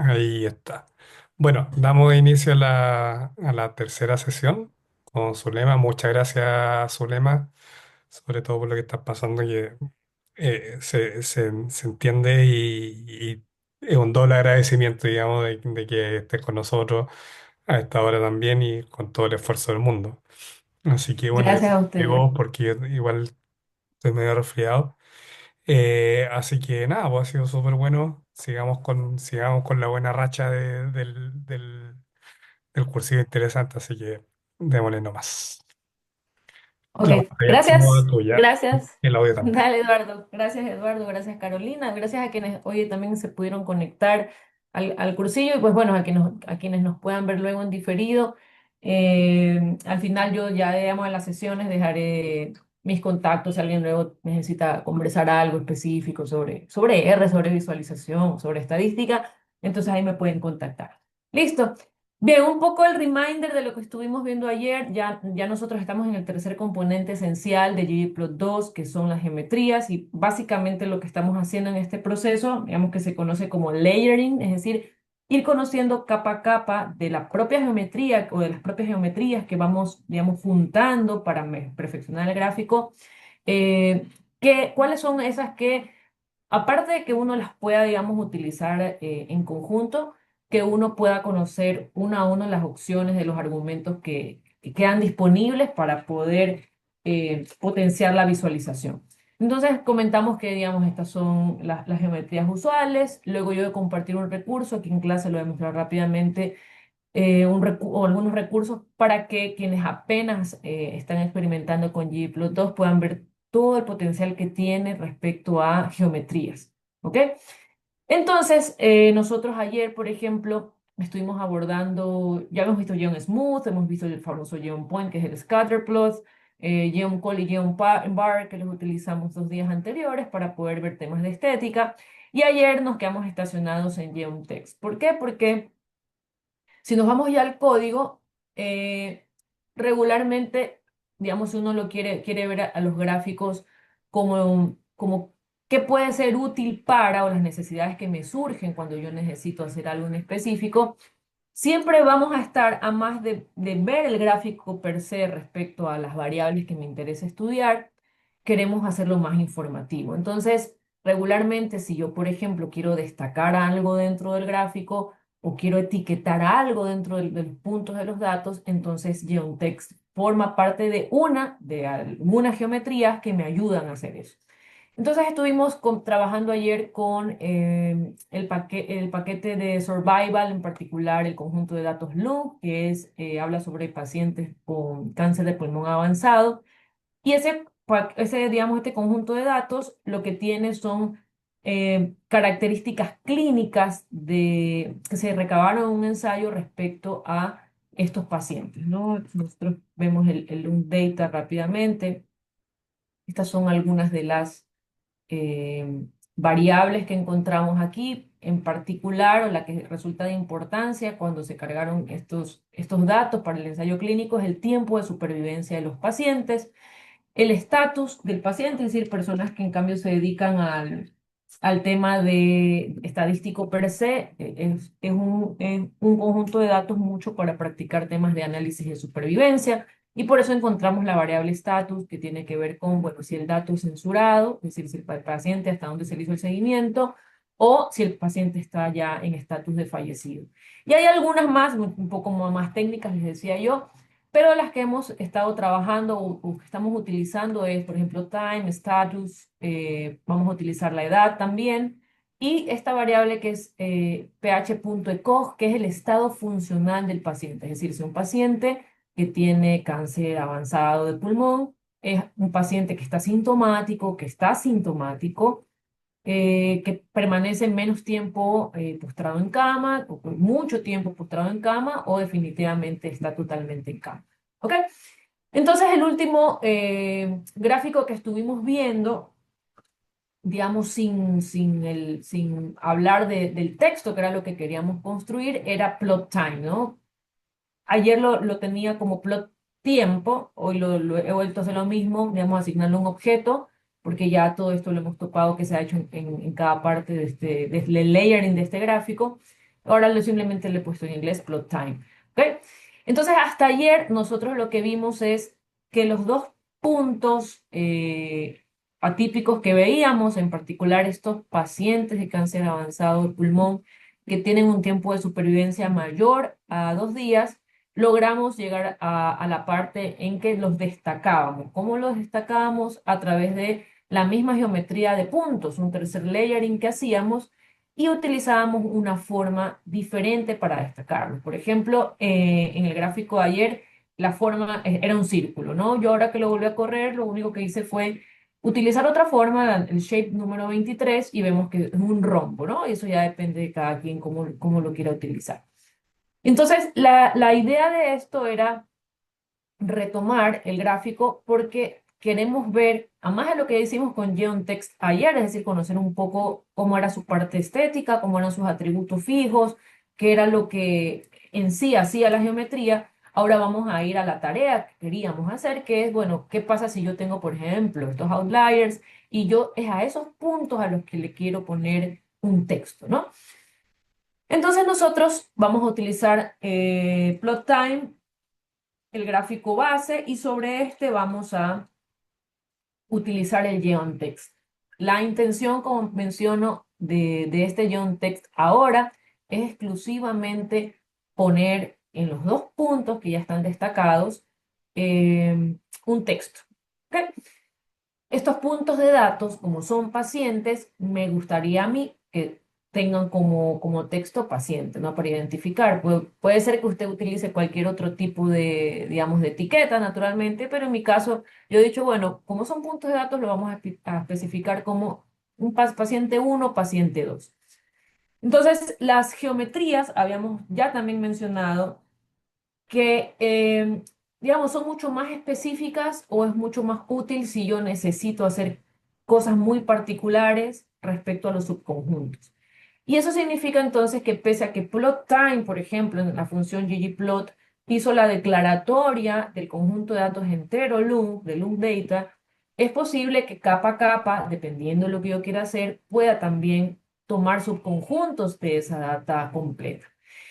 Ahí está. Bueno, damos inicio a la tercera sesión con Zulema. Muchas gracias, Zulema, sobre todo por lo que está pasando, que se entiende y es un doble agradecimiento, digamos, de que estés con nosotros a esta hora también y con todo el esfuerzo del mundo. Así que bueno, Gracias a ustedes. llegó porque yo igual estoy medio resfriado. Así que nada, pues ha sido súper bueno. Sigamos con la buena racha del cursillo interesante, así que démosle nomás. Ok, La pantalla es toda gracias, tuya, gracias. el audio también. Dale, Eduardo, gracias Carolina, gracias a quienes hoy también se pudieron conectar al cursillo y pues bueno, a quienes nos puedan ver luego en diferido. Al final yo ya, digamos, en las sesiones dejaré mis contactos si alguien luego necesita conversar algo específico sobre R, sobre visualización, sobre estadística, entonces ahí me pueden contactar. Listo. Bien, un poco el reminder de lo que estuvimos viendo ayer. Ya nosotros estamos en el tercer componente esencial de ggplot2, que son las geometrías, y básicamente lo que estamos haciendo en este proceso, digamos que se conoce como layering, es decir, ir conociendo capa a capa de la propia geometría o de las propias geometrías que vamos, digamos, juntando para perfeccionar el gráfico. ¿Cuáles son esas que aparte de que uno las pueda, digamos, utilizar en conjunto, que uno pueda conocer una a una las opciones de los argumentos que quedan disponibles para poder potenciar la visualización? Entonces comentamos que, digamos, estas son las geometrías usuales. Luego yo voy a compartir un recurso, aquí en clase lo voy a mostrar rápidamente, o algunos recursos para que quienes apenas están experimentando con ggplot2 puedan ver todo el potencial que tiene respecto a geometrías. ¿Ok? Entonces, nosotros ayer, por ejemplo, estuvimos abordando, ya hemos visto Geom Smooth, hemos visto el famoso Geom Point, que es el Scatterplot, Geom Call y Geom Bar, que los utilizamos 2 días anteriores para poder ver temas de estética. Y ayer nos quedamos estacionados en Geom Text. ¿Por qué? Porque si nos vamos ya al código, eh, regularmente, digamos, si uno quiere ver a los gráficos como qué puede ser útil para o las necesidades que me surgen cuando yo necesito hacer algo en específico, siempre vamos a estar, a más de ver el gráfico per se respecto a las variables que me interesa estudiar, queremos hacerlo más informativo. Entonces, regularmente, si yo, por ejemplo, quiero destacar algo dentro del gráfico o quiero etiquetar algo dentro de los puntos de los datos, entonces GeoText forma parte de algunas geometrías que me ayudan a hacer eso. Entonces estuvimos trabajando ayer con el paquete de Survival, en particular el conjunto de datos Loop, que habla sobre pacientes con cáncer de pulmón avanzado. Y digamos, este conjunto de datos lo que tiene son características clínicas que se recabaron en un ensayo respecto a estos pacientes, ¿no? Nosotros vemos el Lung Data rápidamente. Estas son algunas de las variables que encontramos aquí, en particular, o la que resulta de importancia cuando se cargaron estos datos para el ensayo clínico, es el tiempo de supervivencia de los pacientes, el estatus del paciente, es decir, personas que en cambio se dedican al tema de estadístico per se, es un conjunto de datos mucho para practicar temas de análisis de supervivencia. Y por eso encontramos la variable estatus que tiene que ver con, bueno, si el dato es censurado, es decir, si el paciente hasta dónde se le hizo el seguimiento, o si el paciente está ya en estatus de fallecido. Y hay algunas más, un poco más técnicas, les decía yo, pero las que hemos estado trabajando o que estamos utilizando es, por ejemplo, time, status, vamos a utilizar la edad también, y esta variable que es ph.echo, que es el estado funcional del paciente. Es decir, si un paciente que tiene cáncer avanzado de pulmón es un paciente que está sintomático, que permanece menos tiempo postrado en cama, o por mucho tiempo postrado en cama, o definitivamente está totalmente en cama. ¿Ok? Entonces, el último gráfico que estuvimos viendo, digamos, sin hablar del texto, que era lo que queríamos construir, era plot time, ¿no? Ayer lo tenía como plot tiempo, hoy lo he vuelto a hacer lo mismo, digamos, asignarle un objeto, porque ya todo esto lo hemos topado que se ha hecho en cada parte del layering de este gráfico. Ahora simplemente le he puesto en inglés plot time. ¿Ok? Entonces, hasta ayer nosotros lo que vimos es que los dos puntos atípicos que veíamos, en particular estos pacientes de cáncer avanzado de pulmón que tienen un tiempo de supervivencia mayor a 2 días, logramos llegar a la parte en que los destacábamos. ¿Cómo los destacábamos? A través de la misma geometría de puntos, un tercer layering que hacíamos y utilizábamos una forma diferente para destacarlos. Por ejemplo, en el gráfico de ayer, la forma era un círculo, ¿no? Yo ahora que lo volví a correr, lo único que hice fue utilizar otra forma, el shape número 23, y vemos que es un rombo, ¿no? Y eso ya depende de cada quien cómo lo quiera utilizar. Entonces, la idea de esto era retomar el gráfico porque queremos ver, además de lo que hicimos con GeoNText ayer, es decir, conocer un poco cómo era su parte estética, cómo eran sus atributos fijos, qué era lo que en sí hacía la geometría. Ahora vamos a ir a la tarea que queríamos hacer, que es, bueno, ¿qué pasa si yo tengo, por ejemplo, estos outliers y yo es a esos puntos a los que le quiero poner un texto, ¿no? Entonces nosotros vamos a utilizar plot time, el gráfico base, y sobre este vamos a utilizar el geontext. La intención, como menciono, de este geontext ahora es exclusivamente poner en los dos puntos que ya están destacados un texto. ¿Ok? Estos puntos de datos, como son pacientes, me gustaría a mí que tengan como texto paciente, ¿no? Para identificar. Puede ser que usted utilice cualquier otro tipo de, digamos, de etiqueta, naturalmente, pero en mi caso, yo he dicho, bueno, como son puntos de datos, lo vamos a especificar como un paciente uno, paciente 2. Entonces, las geometrías, habíamos ya también mencionado que, digamos, son mucho más específicas o es mucho más útil si yo necesito hacer cosas muy particulares respecto a los subconjuntos. Y eso significa entonces que pese a que plot time, por ejemplo, en la función ggplot, hizo la declaratoria del conjunto de datos entero LUM, de LUM data, es posible que capa a capa, dependiendo de lo que yo quiera hacer, pueda también tomar subconjuntos de esa data completa.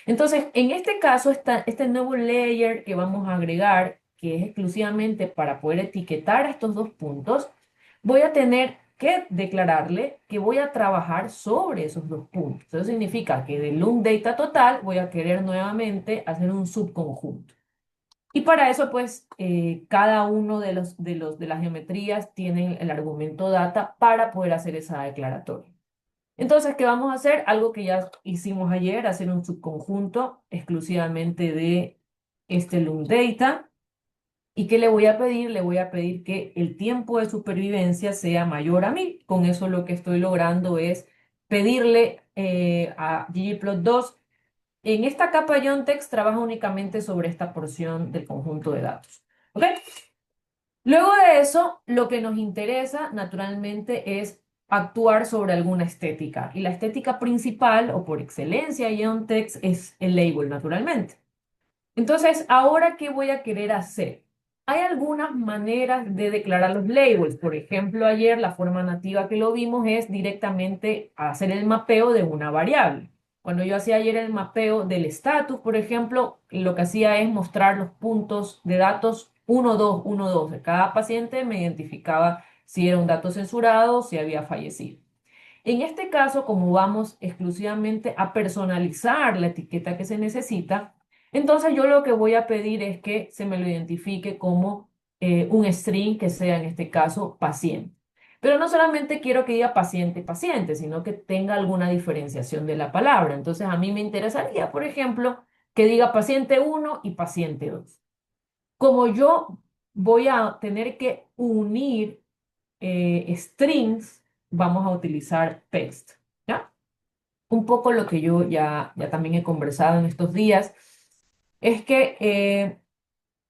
Entonces, en este caso, este nuevo layer que vamos a agregar, que es exclusivamente para poder etiquetar estos dos puntos, voy a tener que declararle que voy a trabajar sobre esos dos puntos. Eso significa que del loom data total voy a querer nuevamente hacer un subconjunto. Y para eso, pues, cada uno de las geometrías tienen el argumento data para poder hacer esa declaratoria. Entonces, ¿qué vamos a hacer? Algo que ya hicimos ayer, hacer un subconjunto exclusivamente de este loom data. ¿Y qué le voy a pedir? Le voy a pedir que el tiempo de supervivencia sea mayor a 1000. Con eso lo que estoy logrando es pedirle a ggplot2. En esta capa Text trabaja únicamente sobre esta porción del conjunto de datos. ¿Ok? Luego de eso, lo que nos interesa naturalmente es actuar sobre alguna estética. Y la estética principal o por excelencia en Text es el label, naturalmente. Entonces, ¿ahora qué voy a querer hacer? Hay algunas maneras de declarar los labels. Por ejemplo, ayer la forma nativa que lo vimos es directamente hacer el mapeo de una variable. Cuando yo hacía ayer el mapeo del estatus, por ejemplo, lo que hacía es mostrar los puntos de datos 1, 2, 1, 2 de cada paciente, me identificaba si era un dato censurado o si había fallecido. En este caso, como vamos exclusivamente a personalizar la etiqueta que se necesita, entonces yo lo que voy a pedir es que se me lo identifique como un string que sea en este caso paciente. Pero no solamente quiero que diga paciente, paciente, sino que tenga alguna diferenciación de la palabra. Entonces a mí me interesaría, por ejemplo, que diga paciente uno y paciente 2. Como yo voy a tener que unir strings, vamos a utilizar paste, ¿ya? Un poco lo que yo ya también he conversado en estos días es que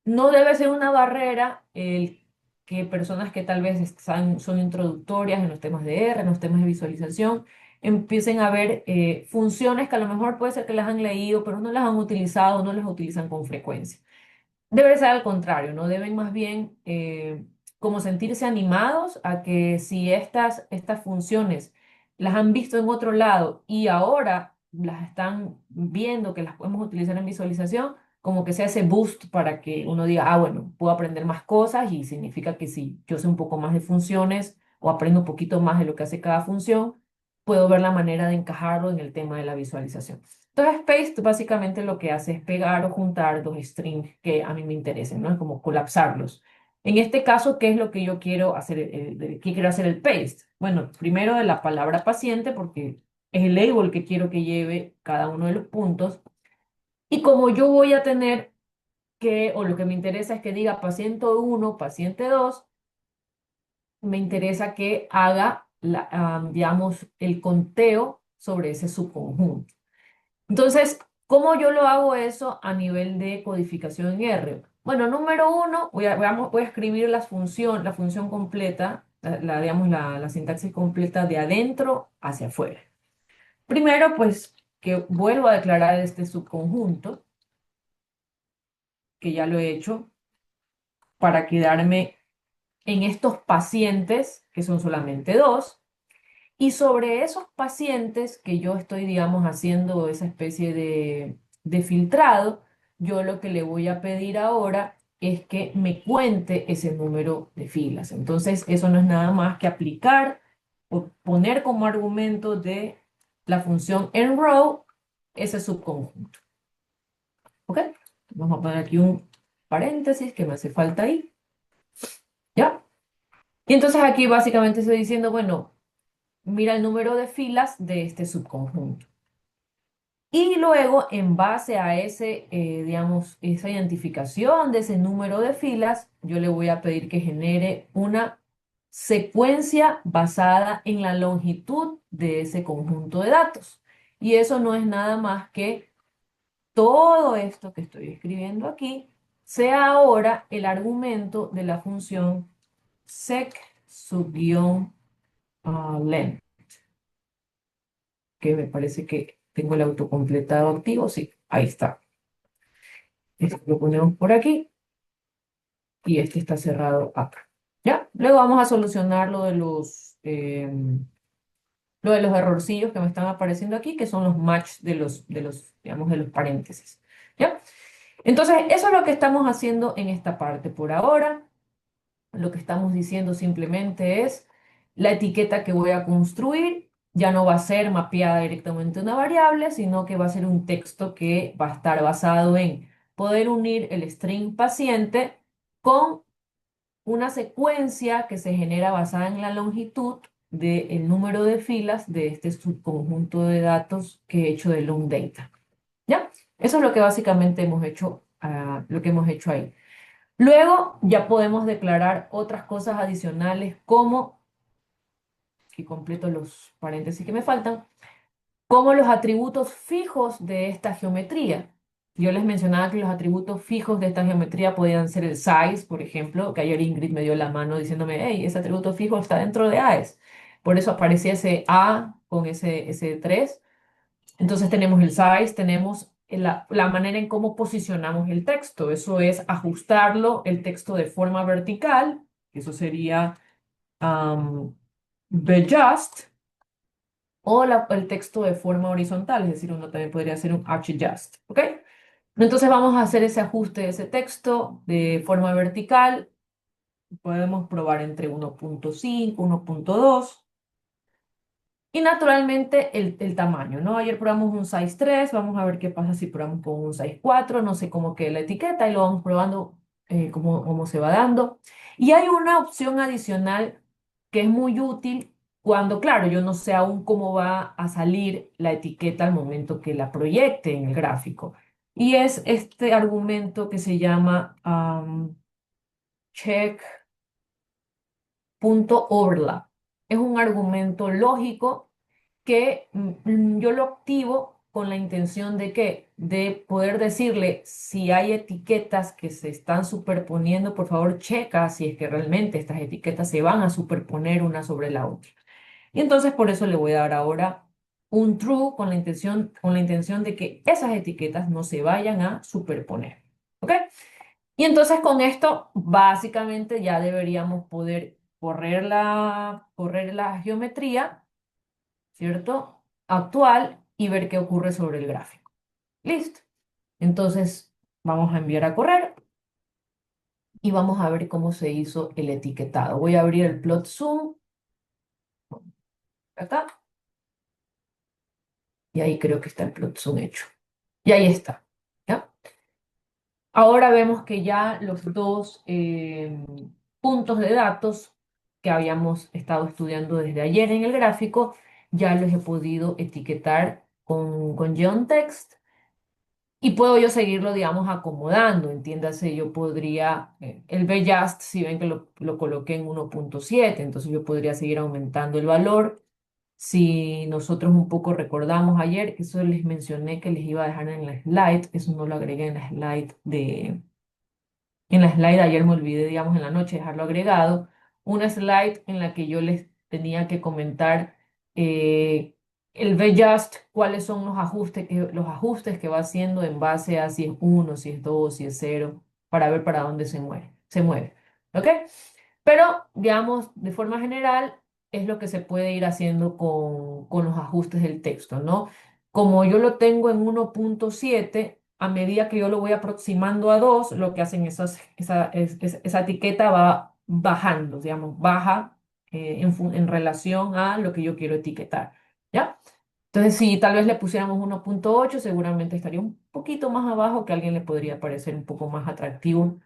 no debe ser una barrera el que personas que tal vez son introductorias en los temas de R, en los temas de visualización, empiecen a ver funciones que a lo mejor puede ser que las han leído, pero no las han utilizado, no las utilizan con frecuencia. Debe ser al contrario, ¿no? Deben más bien como sentirse animados a que si estas funciones las han visto en otro lado y ahora las están viendo, que las podemos utilizar en visualización, como que sea ese boost para que uno diga, ah, bueno, puedo aprender más cosas y significa que si yo sé un poco más de funciones o aprendo un poquito más de lo que hace cada función, puedo ver la manera de encajarlo en el tema de la visualización. Entonces, Paste básicamente lo que hace es pegar o juntar dos strings que a mí me interesen, ¿no? Como colapsarlos. En este caso, ¿qué es lo que yo quiero hacer? ¿Qué quiero hacer el paste? Bueno, primero de la palabra paciente, porque es el label que quiero que lleve cada uno de los puntos. Y como yo voy a tener que, o lo que me interesa es que diga paciente uno, paciente 2, me interesa que haga, digamos, el conteo sobre ese subconjunto. Entonces, ¿cómo yo lo hago eso a nivel de codificación en R? Bueno, número uno, voy a escribir la función completa, digamos, la sintaxis completa de adentro hacia afuera. Primero, pues, que vuelvo a declarar este subconjunto, que ya lo he hecho, para quedarme en estos pacientes, que son solamente dos. Y sobre esos pacientes que yo estoy, digamos, haciendo esa especie de filtrado, yo lo que le voy a pedir ahora es que me cuente ese número de filas. Entonces, eso no es nada más que aplicar o poner como argumento de la función enrow ese subconjunto. ¿Ok? Vamos a poner aquí un paréntesis que me hace falta ahí. ¿Ya? Y entonces aquí básicamente estoy diciendo, bueno, mira el número de filas de este subconjunto. Y luego, en base a ese, digamos, esa identificación de ese número de filas, yo le voy a pedir que genere una secuencia basada en la longitud de ese conjunto de datos. Y eso no es nada más que todo esto que estoy escribiendo aquí sea ahora el argumento de la función sec subguión len, que me parece que tengo el autocompletado activo. Sí, ahí está. Esto lo ponemos por aquí y este está cerrado acá. ¿Ya? Luego vamos a solucionar lo de los errorcillos que me están apareciendo aquí, que son los match digamos, de los paréntesis. ¿Ya? Entonces, eso es lo que estamos haciendo en esta parte por ahora. Lo que estamos diciendo simplemente es la etiqueta que voy a construir ya no va a ser mapeada directamente a una variable, sino que va a ser un texto que va a estar basado en poder unir el string paciente con una secuencia que se genera basada en la longitud del número de filas de este subconjunto de datos que he hecho de long data. ¿Ya? Eso es lo que básicamente hemos hecho, lo que hemos hecho ahí. Luego ya podemos declarar otras cosas adicionales como, y completo los paréntesis que me faltan, como los atributos fijos de esta geometría. Yo les mencionaba que los atributos fijos de esta geometría podían ser el size, por ejemplo, que ayer Ingrid me dio la mano diciéndome, hey, ese atributo fijo está dentro de AES. Por eso aparecía ese A con ese 3. Entonces tenemos el size, tenemos la manera en cómo posicionamos el texto. Eso es ajustarlo, el texto de forma vertical, eso sería the just, o el texto de forma horizontal, es decir, uno también podría hacer un arcjust, ¿ok? Entonces vamos a hacer ese ajuste de ese texto de forma vertical. Podemos probar entre 1.5, 1.2. Y naturalmente el tamaño, ¿no? Ayer probamos un size 3, vamos a ver qué pasa si probamos con un size 4, no sé cómo queda la etiqueta y lo vamos probando cómo se va dando. Y hay una opción adicional que es muy útil cuando, claro, yo no sé aún cómo va a salir la etiqueta al momento que la proyecte en el gráfico. Y es este argumento que se llama check.overlap. Es un argumento lógico que yo lo activo con la intención de que de poder decirle si hay etiquetas que se están superponiendo, por favor checa si es que realmente estas etiquetas se van a superponer una sobre la otra. Y entonces por eso le voy a dar ahora un true con la intención de que esas etiquetas no se vayan a superponer. ¿Ok? Y entonces con esto básicamente ya deberíamos poder correr la geometría, ¿cierto? Actual y ver qué ocurre sobre el gráfico. Listo. Entonces, vamos a enviar a correr y vamos a ver cómo se hizo el etiquetado. Voy a abrir el plot zoom acá y ahí creo que está el plot zoom hecho. Y ahí está. ¿Ya? Ahora vemos que ya los dos puntos de datos que habíamos estado estudiando desde ayer en el gráfico, ya los he podido etiquetar con geontext y puedo yo seguirlo, digamos, acomodando. Entiéndase, yo podría, el Bjust, si ven que lo coloqué en 1.7, entonces yo podría seguir aumentando el valor. Si nosotros un poco recordamos ayer, eso les mencioné que les iba a dejar en la slide, eso no lo agregué en la slide ayer me olvidé, digamos, en la noche dejarlo agregado, una slide en la que yo les tenía que comentar eh, el Just, cuáles son los ajustes que va haciendo en base a si es uno, si es 2, si es cero, para ver para dónde se mueve. ¿Ok? Pero, digamos, de forma general, es lo que se puede ir haciendo con los ajustes del texto, ¿no? Como yo lo tengo en 1.7, a medida que yo lo voy aproximando a 2, lo que hacen esa etiqueta va bajando, digamos, baja en relación a lo que yo quiero etiquetar, ¿ya? Entonces, si tal vez le pusiéramos 1.8, seguramente estaría un poquito más abajo, que a alguien le podría parecer un poco más atractivo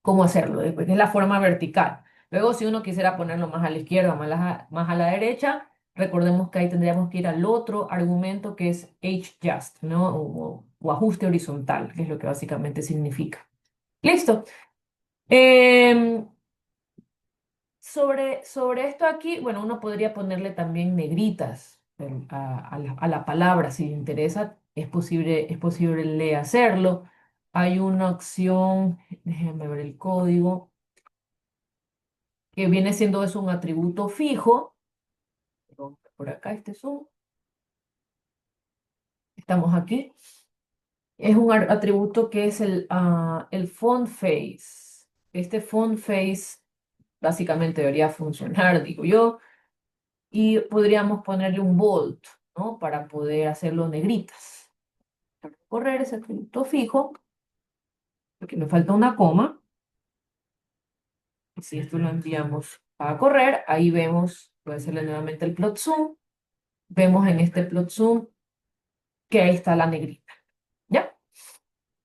cómo hacerlo, que es la forma vertical. Luego, si uno quisiera ponerlo más a la izquierda, más a la derecha, recordemos que ahí tendríamos que ir al otro argumento que es HJust, ¿no? O ajuste horizontal, que es lo que básicamente significa. Listo. Em, sobre esto aquí, bueno, uno podría ponerle también negritas a la palabra, si le interesa, es posible hacerlo. Hay una opción, déjenme ver el código que viene siendo eso un atributo fijo. Por acá este es estamos aquí. Es un atributo que es el font face. Este font face básicamente debería funcionar, digo yo, y podríamos ponerle un bold, ¿no? Para poder hacerlo negritas. Para correr ese atributo fijo, porque me falta una coma. Y si esto lo enviamos a correr, ahí vemos, voy a hacerle nuevamente el plot zoom. Vemos en este plot zoom que ahí está la negrita. ¿Ya?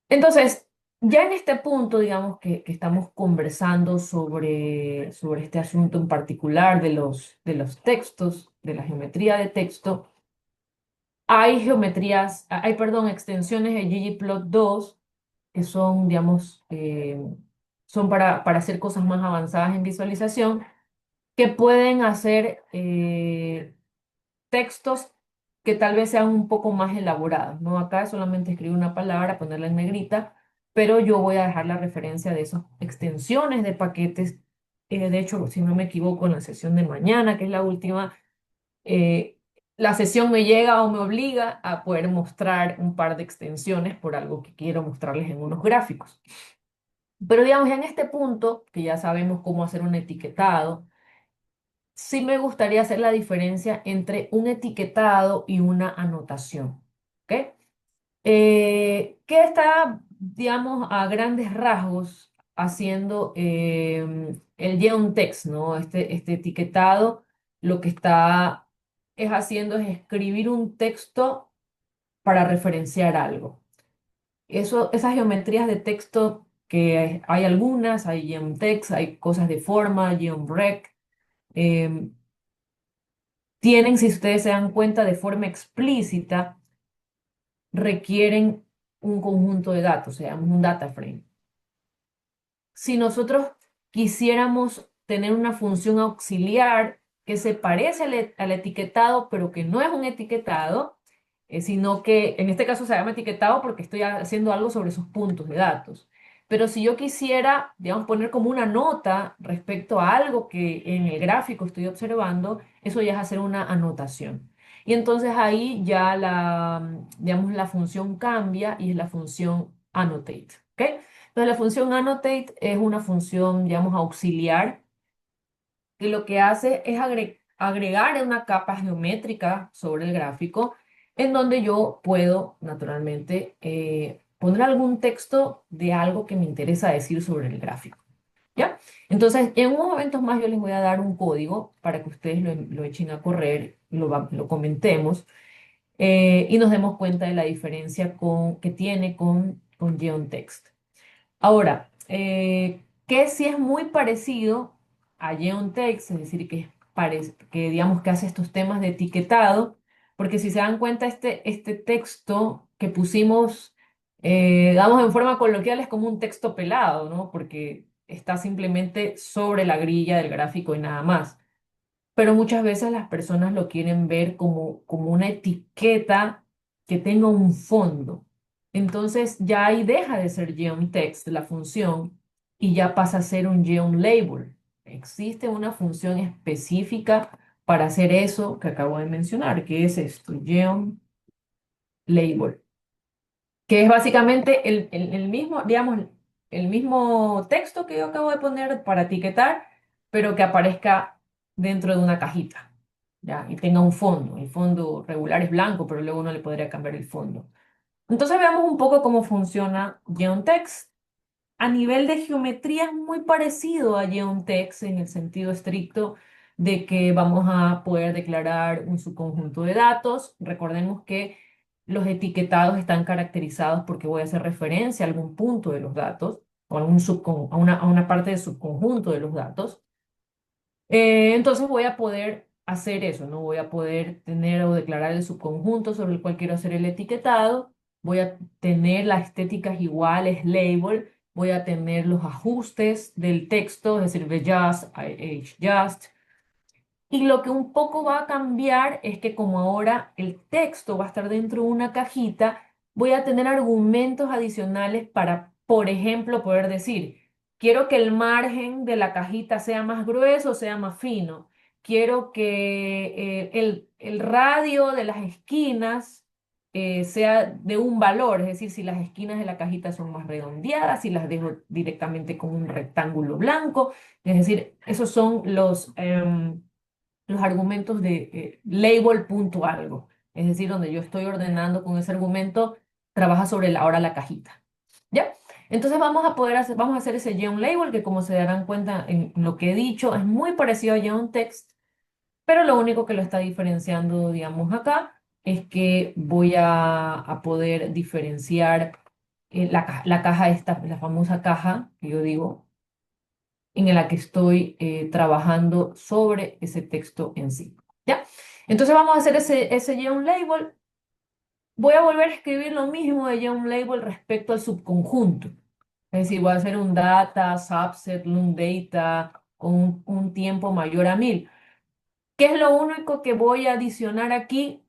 Entonces, ya en este punto, digamos que estamos conversando sobre este asunto en particular de los textos, de la geometría de texto, hay perdón, extensiones de ggplot2 que son, digamos, son para hacer cosas más avanzadas en visualización, que pueden hacer textos que tal vez sean un poco más elaborados, ¿no? Acá solamente escribir una palabra, ponerla en negrita, pero yo voy a dejar la referencia de esas extensiones de paquetes. De hecho, si no me equivoco, en la sesión de mañana, que es la última, eh, la sesión me llega o me obliga a poder mostrar un par de extensiones por algo que quiero mostrarles en unos gráficos. Pero digamos, en este punto, que ya sabemos cómo hacer un etiquetado, sí me gustaría hacer la diferencia entre un etiquetado y una anotación. ¿Ok? ¿Qué está, digamos, a grandes rasgos haciendo el geontext, ¿no? Este etiquetado lo que está es haciendo es escribir un texto para referenciar algo. Esas geometrías de texto que hay algunas, hay geontext, hay cosas de forma, geonbreak, em, tienen, si ustedes se dan cuenta, de forma explícita, requieren un conjunto de datos, o sea, un data frame. Si nosotros quisiéramos tener una función auxiliar que se parece al etiquetado, pero que no es un etiquetado, sino que en este caso se llama etiquetado porque estoy haciendo algo sobre esos puntos de datos. Pero si yo quisiera, digamos, poner como una nota respecto a algo que en el gráfico estoy observando, eso ya es hacer una anotación. Y entonces ahí ya digamos, la función cambia y es la función annotate. ¿Ok? Entonces, la función annotate es una función, digamos, auxiliar, que lo que hace es agregar una capa geométrica sobre el gráfico en donde yo puedo naturalmente poner algún texto de algo que me interesa decir sobre el gráfico. ¿Ya? Entonces, en unos momentos más yo les voy a dar un código para que ustedes lo echen a correr, lo comentemos y nos demos cuenta de la diferencia que tiene con GeoNText. Ahora, que sí es muy parecido a GeoNText, es decir, que digamos que hace estos temas de etiquetado, porque si se dan cuenta, este texto que pusimos, damos en forma coloquial, es como un texto pelado, ¿no? Porque está simplemente sobre la grilla del gráfico y nada más, pero muchas veces las personas lo quieren ver como una etiqueta que tenga un fondo. Entonces ya ahí deja de ser geonText la función y ya pasa a ser un geonLabel. Existe una función específica para hacer eso que acabo de mencionar, que es esto, geonLabel, que es básicamente el mismo, digamos, el mismo texto que yo acabo de poner para etiquetar, pero que aparezca dentro de una cajita, ¿ya? Y tenga un fondo. El fondo regular es blanco, pero luego uno le podría cambiar el fondo. Entonces veamos un poco cómo funciona GeoNText. A nivel de geometría es muy parecido a GeoNText en el sentido estricto de que vamos a poder declarar un subconjunto de datos. Recordemos que los etiquetados están caracterizados porque voy a hacer referencia a algún punto de los datos o a, a una parte del subconjunto de los datos. Entonces voy a poder hacer eso, ¿no? Voy a poder tener o declarar el subconjunto sobre el cual quiero hacer el etiquetado, voy a tener las estéticas iguales, label, voy a tener los ajustes del texto, es decir, the just, age just, y lo que un poco va a cambiar es que como ahora el texto va a estar dentro de una cajita, voy a tener argumentos adicionales para, por ejemplo, poder decir, quiero que el margen de la cajita sea más grueso o sea más fino. Quiero que el radio de las esquinas sea de un valor, es decir, si las esquinas de la cajita son más redondeadas, si las dejo directamente como un rectángulo blanco. Es decir, esos son los argumentos de label punto algo, es decir, donde yo estoy ordenando con ese argumento, trabaja sobre ahora la cajita. ¿Ya? Entonces vamos a hacer ese label que como se darán cuenta en lo que he dicho es muy parecido a text, pero lo único que lo está diferenciando, digamos, acá es que voy a poder diferenciar la caja esta, la famosa caja que yo digo, en la que estoy trabajando sobre ese texto en sí. ¿Ya? Entonces vamos a hacer ese label. Voy a volver a escribir lo mismo de label respecto al subconjunto. Es decir, voy a hacer un data, subset, lung data con un tiempo mayor a 1000. ¿Qué es lo único que voy a adicionar aquí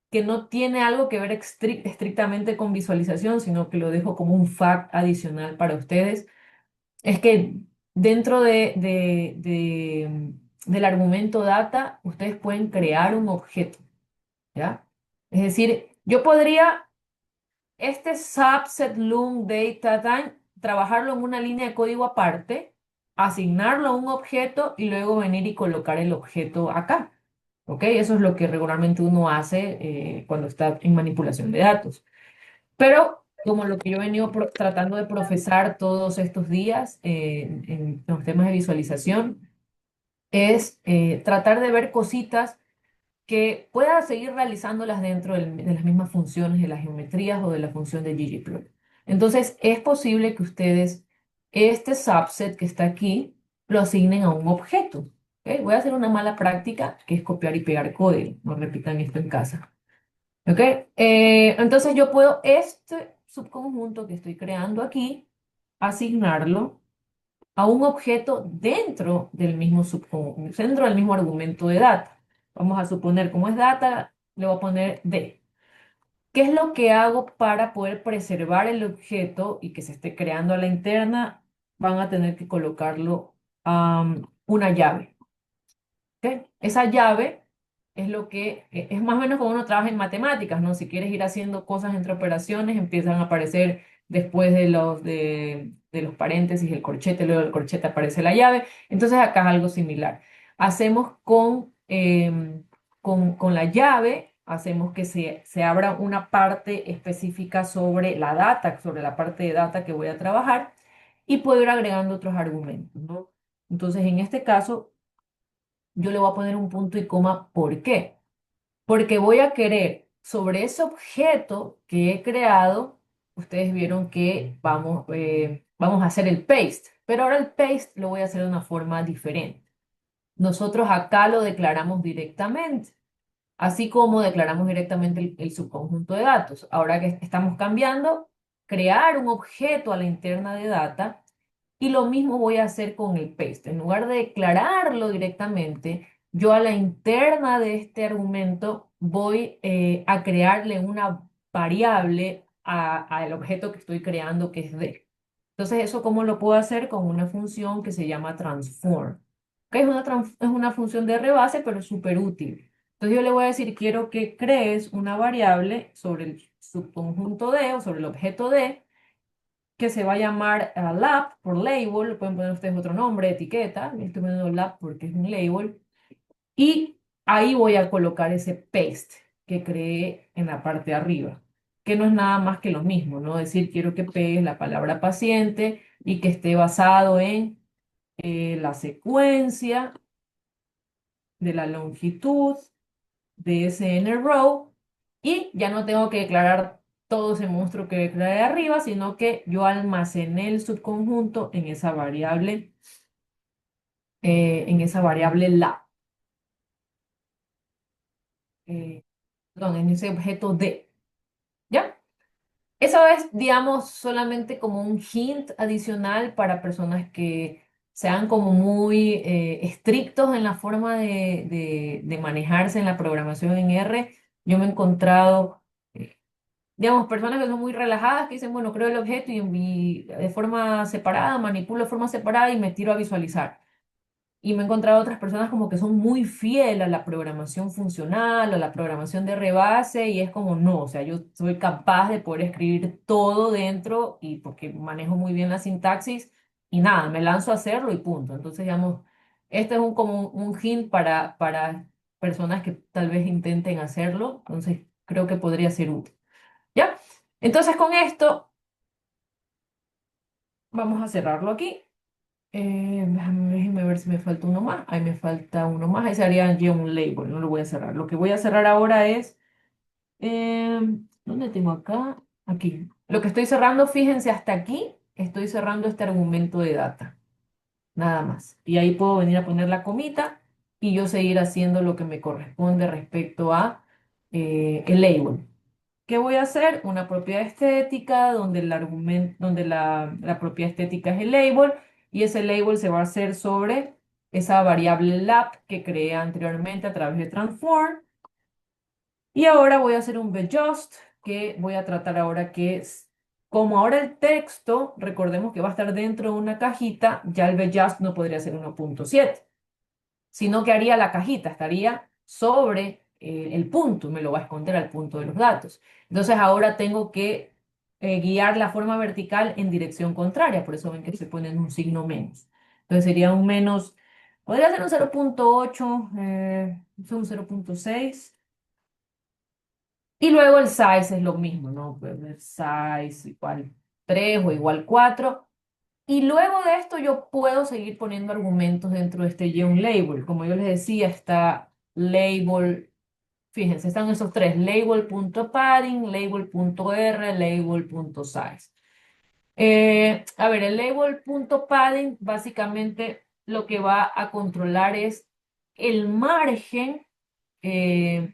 que no tiene algo que ver estrictamente con visualización, sino que lo dejo como un fact adicional para ustedes? Es que dentro del argumento data, ustedes pueden crear un objeto, ¿ya? Es decir, yo podría este subset loom data time trabajarlo en una línea de código aparte, asignarlo a un objeto y luego venir y colocar el objeto acá. ¿Ok? Eso es lo que regularmente uno hace cuando está en manipulación de datos. Pero como lo que yo he venido tratando de profesar todos estos días en los temas de visualización, es tratar de ver cositas que pueda seguir realizándolas dentro de las mismas funciones de las geometrías o de la función de ggplot. Entonces, es posible que ustedes este subset que está aquí lo asignen a un objeto. ¿Ok? Voy a hacer una mala práctica que es copiar y pegar código. No repitan esto en casa. ¿Ok? Entonces yo puedo este subconjunto que estoy creando aquí, asignarlo a un objeto dentro del mismo subconjunto, dentro del mismo argumento de data. Vamos a suponer, como es data, le voy a poner D. ¿Qué es lo que hago para poder preservar el objeto y que se esté creando a la interna? Van a tener que colocarlo a una llave. ¿Ok? Esa llave es lo que es más o menos como uno trabaja en matemáticas, ¿no? Si quieres ir haciendo cosas entre operaciones, empiezan a aparecer después de los paréntesis el corchete, luego del corchete aparece la llave. Entonces acá es algo similar. Hacemos con la llave hacemos que se abra una parte específica sobre la data, sobre la parte de data que voy a trabajar y puedo ir agregando otros argumentos, ¿no? Entonces, en este caso, yo le voy a poner un punto y coma. ¿Por qué? Porque voy a querer sobre ese objeto que he creado, ustedes vieron que vamos a hacer el paste, pero ahora el paste lo voy a hacer de una forma diferente. Nosotros acá lo declaramos directamente, así como declaramos directamente el subconjunto de datos. Ahora que estamos cambiando, crear un objeto a la interna de data y lo mismo voy a hacer con el paste. En lugar de declararlo directamente, yo a la interna de este argumento voy a crearle una variable al objeto que estoy creando, que es D. Entonces, ¿eso cómo lo puedo hacer? Con una función que se llama transform, que es una función de rebase, pero es súper útil. Entonces, yo le voy a decir, quiero que crees una variable sobre el subconjunto D o sobre el objeto D que se va a llamar lab por label, pueden poner ustedes otro nombre, etiqueta, yo estoy poniendo lab porque es un label, y ahí voy a colocar ese paste que creé en la parte de arriba, que no es nada más que lo mismo, ¿no? Es decir, quiero que pegues la palabra paciente y que esté basado en la secuencia de la longitud de ese n row y ya no tengo que declarar todo ese monstruo que declaré arriba, sino que yo almacené el subconjunto en esa variable la, eh, perdón, en ese objeto D, ¿ya? Eso es, digamos, solamente como un hint adicional para personas que sean como muy estrictos en la forma de manejarse en la programación en R. Yo me he encontrado digamos, personas que son muy relajadas, que dicen, bueno, creo el objeto y de forma separada, manipulo de forma separada y me tiro a visualizar. Y me he encontrado otras personas como que son muy fieles a la programación funcional, a la programación de rebase, y es como, no, o sea, yo soy capaz de poder escribir todo dentro y porque manejo muy bien la sintaxis y nada, me lanzo a hacerlo y punto. Entonces, digamos, este es como un hint para personas que tal vez intenten hacerlo, entonces creo que podría ser útil. ¿Ya? Entonces con esto vamos a cerrarlo aquí. Déjenme ver si me falta uno más. Ahí me falta uno más. Ese haría ya un label, no lo voy a cerrar. Lo que voy a cerrar ahora es... eh, ¿dónde tengo acá? Aquí. Lo que estoy cerrando, fíjense, hasta aquí estoy cerrando este argumento de data. Nada más. Y ahí puedo venir a poner la comita y yo seguir haciendo lo que me corresponde respecto a el label. ¿Qué voy a hacer? Una propiedad estética donde el argumento, donde la propiedad estética es el label y ese label se va a hacer sobre esa variable lab que creé anteriormente a través de transform. Y ahora voy a hacer un just que voy a tratar ahora que es, como ahora el texto, recordemos que va a estar dentro de una cajita, ya el just no podría ser 1.7 sino que haría la cajita, estaría sobre el punto, me lo va a esconder al punto de los datos. Entonces ahora tengo que guiar la forma vertical en dirección contraria, por eso ven que se ponen un signo menos. Entonces sería un menos, podría ser un 0.8, un 0.6. Y luego el size es lo mismo, ¿no? Puede ser size igual 3 o igual 4. Y luego de esto yo puedo seguir poniendo argumentos dentro de este label. Como yo les decía, está label, fíjense, están esos tres, label.padding, label.r, label.size. A ver, el label.padding básicamente lo que va a controlar es el margen eh,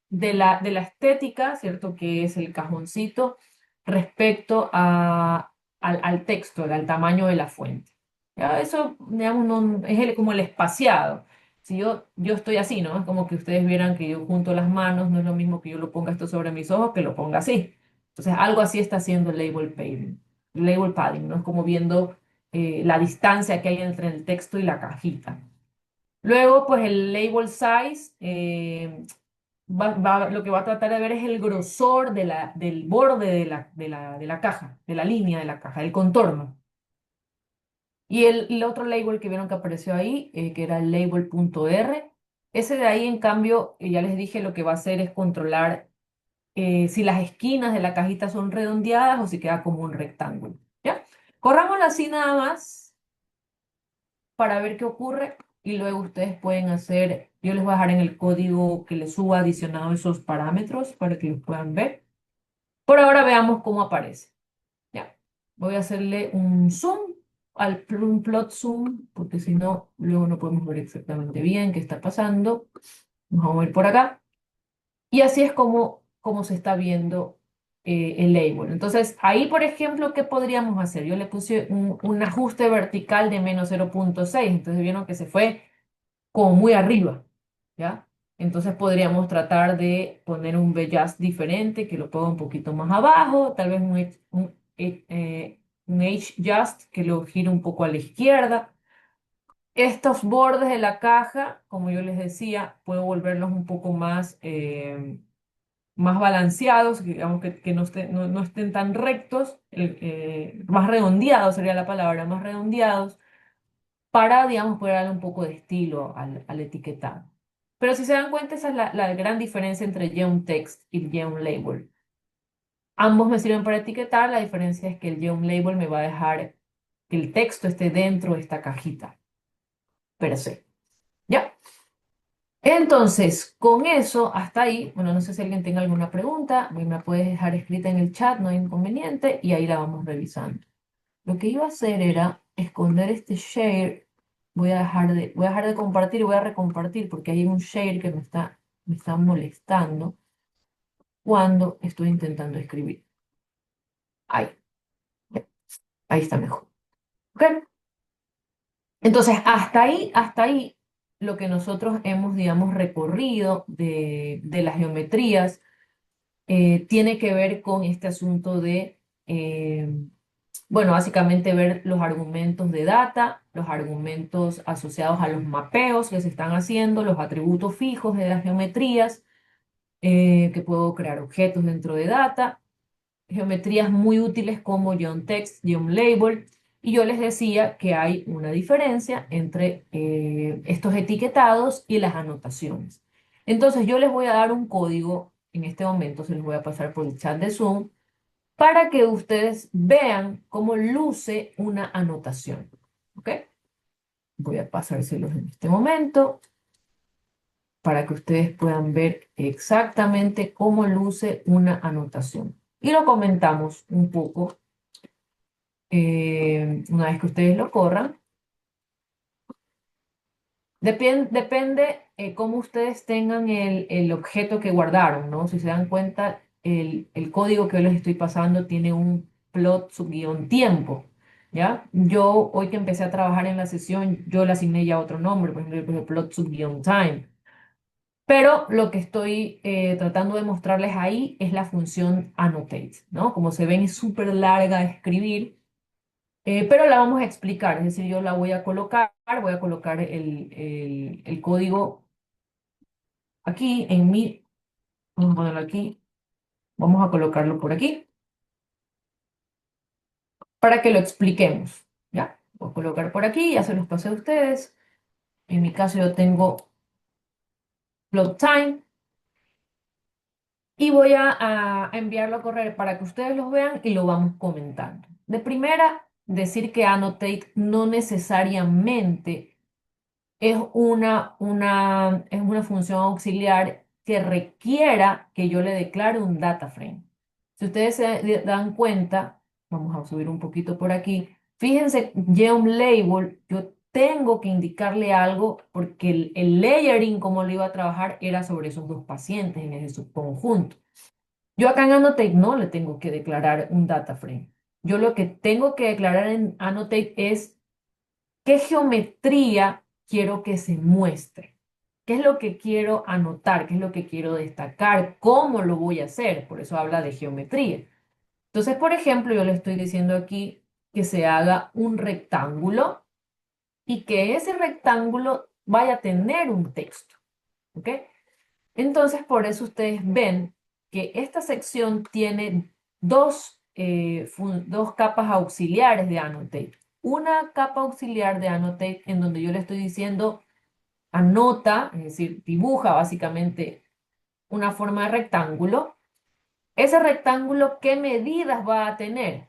de la estética, ¿cierto? Que es el cajoncito respecto al texto, al tamaño de la fuente. Ya, eso, digamos, es como el espaciado. Si yo estoy así, ¿no? Es como que ustedes vieran que yo junto las manos, no es lo mismo que yo lo ponga esto sobre mis ojos que lo ponga así. Entonces, algo así está haciendo el label padding, ¿no? Es como viendo la distancia que hay entre el texto y la cajita. Luego, pues el label size, lo que va a tratar de ver es el grosor del borde de la caja, de la línea de la caja, el contorno. Y el otro label que vieron que apareció ahí, que era el label.r, Ese de ahí, en cambio, ya les dije, lo que va a hacer es controlar si las esquinas de la cajita son redondeadas o si queda como un rectángulo. ¿Ya? Corrámoslo así nada más para ver qué ocurre y luego ustedes pueden hacer, yo les voy a dejar en el código que les suba adicionado esos parámetros para que los puedan ver. Por ahora veamos cómo aparece. Ya. Voy a hacerle un zoom, un plot zoom, porque si no, luego no podemos ver exactamente bien qué está pasando. Vamos a mover por acá. Y así es como se está viendo el label. Entonces, ahí, por ejemplo, ¿qué podríamos hacer? Yo le puse un ajuste vertical de -0,6. Entonces vieron que se fue como muy arriba, ¿ya? Entonces podríamos tratar de poner un B-Just diferente, que lo ponga un poquito más abajo, tal vez un H-Just que lo gire un poco a la izquierda. Estos bordes de la caja, como yo les decía, puedo volverlos un poco más balanceados, digamos que no estén tan rectos, más redondeados sería la palabra, más redondeados para, digamos, poder darle un poco de estilo al etiquetado. Pero si se dan cuenta, esa es la gran diferencia entre Geom Text y Geom Label. Ambos me sirven para etiquetar, la diferencia es que el Geom Label me va a dejar que el texto esté dentro de esta cajita, per se. ¿Ya? Entonces, con eso, hasta ahí, bueno, no sé si alguien tenga alguna pregunta, me la puedes dejar escrita en el chat, no hay inconveniente, y ahí la vamos revisando. Lo que iba a hacer era esconder este share. Voy a dejar de compartir y voy a recompartir porque hay un share que me está molestando cuando estoy intentando escribir. Ahí, ya, ahí está mejor. ¿Ok? Entonces, hasta ahí, lo que nosotros hemos, digamos, recorrido de las geometrías tiene que ver con este asunto de bueno, básicamente ver los argumentos de data, los argumentos asociados a los mapeos que se están haciendo, los atributos fijos de las geometrías, que puedo crear objetos dentro de data, geometrías muy útiles como geonText, geonLabel, y yo les decía que hay una diferencia entre estos etiquetados y las anotaciones. Entonces yo les voy a dar un código, en este momento se los voy a pasar por el chat de Zoom, para que ustedes vean cómo luce una anotación. ¿Ok? Voy a pasárselos en este momento para que ustedes puedan ver exactamente cómo luce una anotación. Y lo comentamos un poco una vez que ustedes lo corran. Depende cómo ustedes tengan el objeto que guardaron, ¿no? Si se dan cuenta, el código que yo les estoy pasando tiene un plot subguión tiempo, ¿ya? Yo, hoy que empecé a trabajar en la sesión, yo le asigné ya otro nombre, por ejemplo, le puse plot subguión time. Pero lo que estoy tratando de mostrarles ahí es la función annotate, ¿no? Como se ven, es súper larga de escribir. Pero la vamos a explicar, es decir, yo la voy a colocar el código aquí vamos a ponerlo aquí, vamos a colocarlo por aquí para que lo expliquemos, ¿ya? Voy a colocar por aquí, ya se los pasé a ustedes. En mi caso yo tengo plot time y voy a enviarlo a correr para que ustedes los vean y lo vamos comentando. De primera, decir que annotate no necesariamente es una función auxiliar que requiera que yo le declare un data frame. Si ustedes se dan cuenta, vamos a subir un poquito por aquí, fíjense, label, yo tengo que indicarle algo porque el layering, como lo iba a trabajar, era sobre esos dos pacientes en ese subconjunto. Yo acá en Annotate no le tengo que declarar un data frame. Yo lo que tengo que declarar en Annotate es ¿qué geometría quiero que se muestre? ¿Qué es lo que quiero anotar? ¿Qué es lo que quiero destacar? ¿Cómo lo voy a hacer? Por eso habla de geometría. Entonces, por ejemplo, yo le estoy diciendo aquí que se haga un rectángulo y que ese rectángulo vaya a tener un texto. ¿Ok? Entonces, por eso ustedes ven que esta sección tiene dos capas auxiliares de Annotate. Una capa auxiliar de Annotate en donde yo le estoy diciendo anota, es decir, dibuja básicamente una forma de rectángulo. Ese rectángulo, ¿qué medidas va a tener?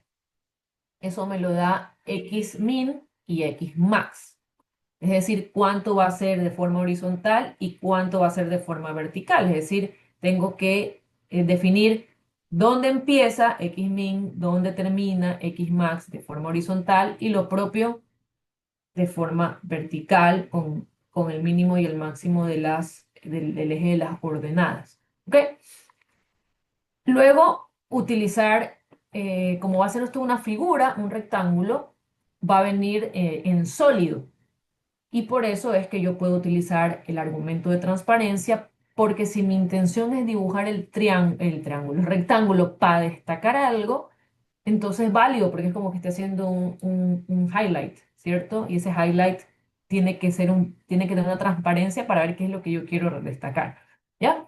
Eso me lo da Xmin y Xmax. Es decir, cuánto va a ser de forma horizontal y cuánto va a ser de forma vertical. Es decir, tengo que definir dónde empieza Xmin, dónde termina Xmax de forma horizontal y lo propio de forma vertical con el mínimo y el máximo del eje de las ordenadas. ¿Ok? Luego, utilizar, como va a ser esto una figura, un rectángulo, va a venir en sólido. Y por eso es que yo puedo utilizar el argumento de transparencia, porque si mi intención es dibujar el triángulo, el rectángulo para destacar algo, entonces es válido, porque es como que esté haciendo un highlight, ¿cierto? Y ese highlight tiene que tener una transparencia para ver qué es lo que yo quiero destacar, ¿ya?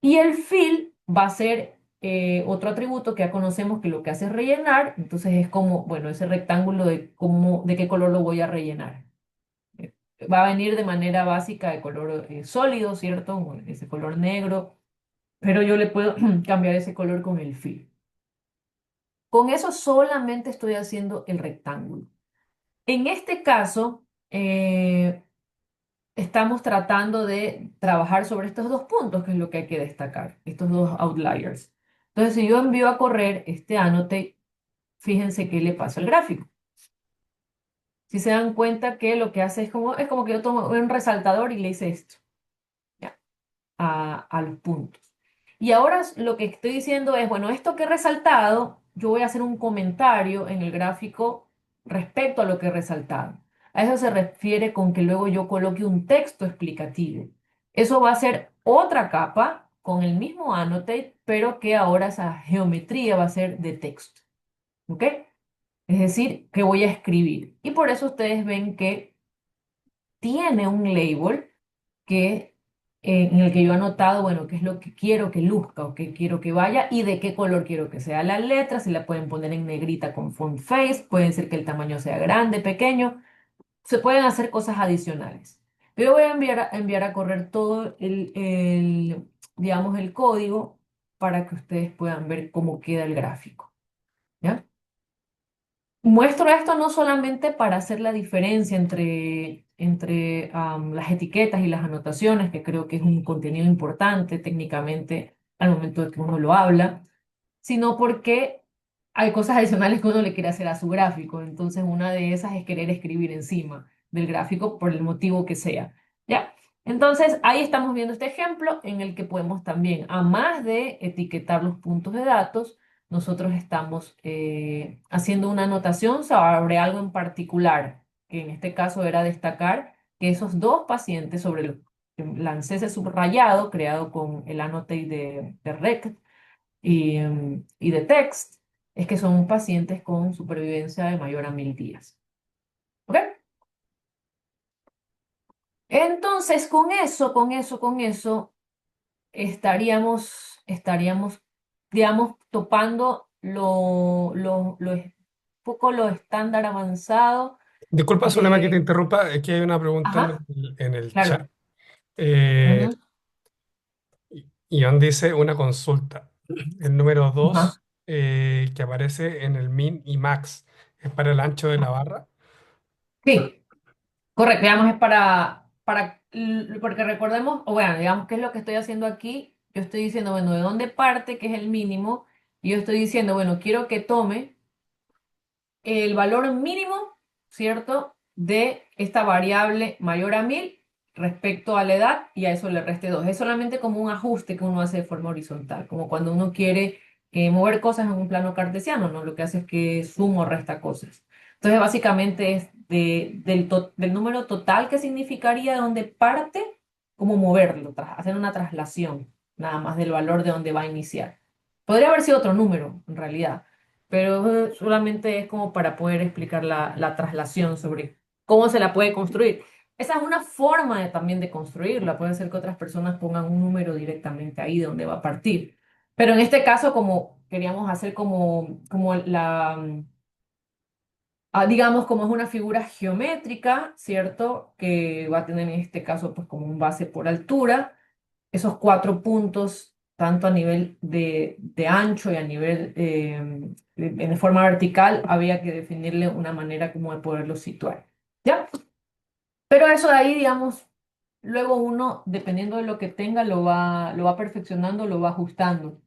Y el fill va a ser otro atributo que ya conocemos que lo que hace es rellenar, entonces es como, bueno, ese rectángulo de qué color lo voy a rellenar. Eh, Va a venir de manera básica de color sólido, ¿cierto? Bueno, ese color negro, pero yo le puedo cambiar ese color con el fill. Con eso solamente estoy haciendo el rectángulo. En este caso, estamos tratando de trabajar sobre estos dos puntos, que es lo que hay que destacar, estos dos outliers. Entonces, si yo envío a correr este annotate, fíjense qué le pasa al gráfico. Si se dan cuenta que lo que hace es como que yo tomo un resaltador y le hice esto, ¿ya? A los puntos. Y ahora lo que estoy diciendo es, bueno, esto que he resaltado, yo voy a hacer un comentario en el gráfico respecto a lo que he resaltado. A eso se refiere con que luego yo coloque un texto explicativo. Eso va a ser otra capa con el mismo annotate, pero que ahora esa geometría va a ser de texto. ¿Ok? Es decir, que voy a escribir. Y por eso ustedes ven que tiene un label que, en el que yo he anotado, bueno, qué es lo que quiero que luzca o qué quiero que vaya y de qué color quiero que sea la letra. Se la pueden poner en negrita con font face, pueden ser que el tamaño sea grande, pequeño, se pueden hacer cosas adicionales. Pero voy a enviar a correr todo digamos, el código para que ustedes puedan ver cómo queda el gráfico. ¿Ya? Muestro esto no solamente para hacer la diferencia entre las etiquetas y las anotaciones, que creo que es un contenido importante técnicamente al momento de que uno lo habla, sino porque hay cosas adicionales que uno le quiere hacer a su gráfico. Entonces, una de esas es querer escribir encima del gráfico por el motivo que sea. ¿Ya? Entonces, ahí estamos viendo este ejemplo en el que podemos también, a más de etiquetar los puntos de datos, nosotros estamos haciendo una anotación sobre algo en particular, que en este caso era destacar que esos dos pacientes sobre los que lancé ese subrayado creado con el annotate de REC y de text, es que son pacientes con supervivencia de mayor a 1000 días. ¿Ok? Entonces, con eso, estaríamos, digamos, topando poco lo estándar avanzado Disculpa, Zulema, que te de... interrumpa, es que hay una pregunta en Ajá, en el chat. claro. Eh, Ujú, Ion dice una consulta. El número ajá. 2 que aparece en el min y max es para el ancho de la barra. Sí, correcto, digamos, es porque recordemos, o bueno, digamos, ¿qué es lo que estoy haciendo aquí? Yo estoy diciendo, bueno, ¿de dónde parte, que es el mínimo? Y yo estoy diciendo, bueno, quiero que tome el valor mínimo, ¿cierto? De esta variable mayor a 1000 respecto a la edad y a eso le reste 2. Es solamente como un ajuste que uno hace de forma horizontal, como cuando uno quiere mover cosas en un plano cartesiano, ¿no? Lo que hace es que suma o resta cosas. Entonces, básicamente es del número total que significaría de donde parte, como moverlo, hacer una traslación, nada más del valor de donde va a iniciar. Podría haber sido otro número, en realidad, pero solamente es como para poder explicar la traslación sobre cómo se la puede construir. Esa es una forma también de construirla. Puede ser que otras personas pongan un número directamente ahí de donde va a partir. Pero en este caso, como queríamos hacer como digamos, como es una figura geométrica, ¿cierto? Que va a tener en este caso, pues, como un base por altura, esos cuatro puntos, tanto a nivel de ancho y a nivel en forma vertical, había que definirle una manera como de poderlo situar. ¿Ya? Pero eso de ahí, digamos, luego uno, dependiendo de lo que tenga, lo va perfeccionando, lo va ajustando.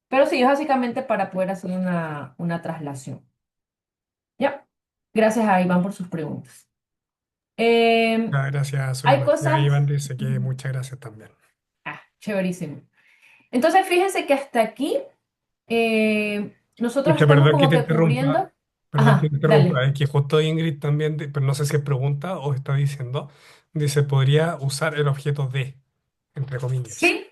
Pero sí, es básicamente para poder hacer una traslación. ¿Ya? Gracias a Iván por sus preguntas. Em, Gracias, hay Zulema. Ya cosas... Iván dice que muchas gracias también. Chéverísimo. Entonces, fíjense que hasta aquí nosotros Pucha, estamos perdón que como te que cubriendo. interrumpa, perdón que te Ajá, interrumpa, dale. es que justo Ingrid también, pero no sé si es pregunta o está diciendo, dice, podría usar el objeto de, entre comillas. Sí,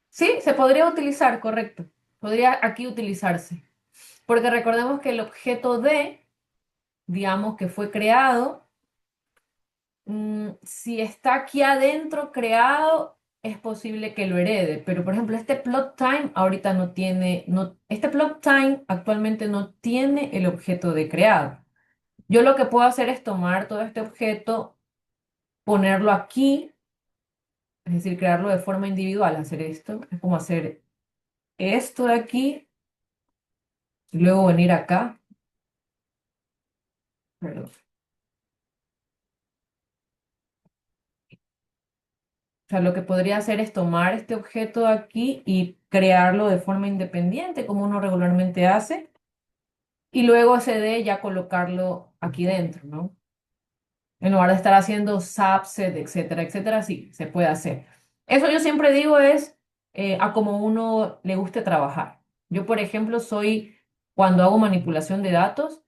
sí, se podría utilizar, correcto. Podría aquí utilizarse. Porque recordemos que el objeto de, digamos que fue creado, si está aquí adentro creado, es posible que lo herede. Pero, por ejemplo, este plot time ahorita no tiene, este plot time actualmente no tiene el objeto de creado. Yo lo que puedo hacer es tomar todo este objeto, ponerlo aquí, es decir, crearlo de forma individual, hacer esto. Es como hacer esto de aquí y luego venir acá. Perdón. O sea, lo que podría hacer es tomar este objeto de aquí y crearlo de forma independiente, como uno regularmente hace, y luego ese de ya colocarlo aquí dentro, ¿no? En lugar de estar haciendo subset, etcétera, etcétera, sí, se puede hacer. Eso yo siempre digo es a como uno le guste trabajar. Yo, por ejemplo, cuando hago manipulación de datos,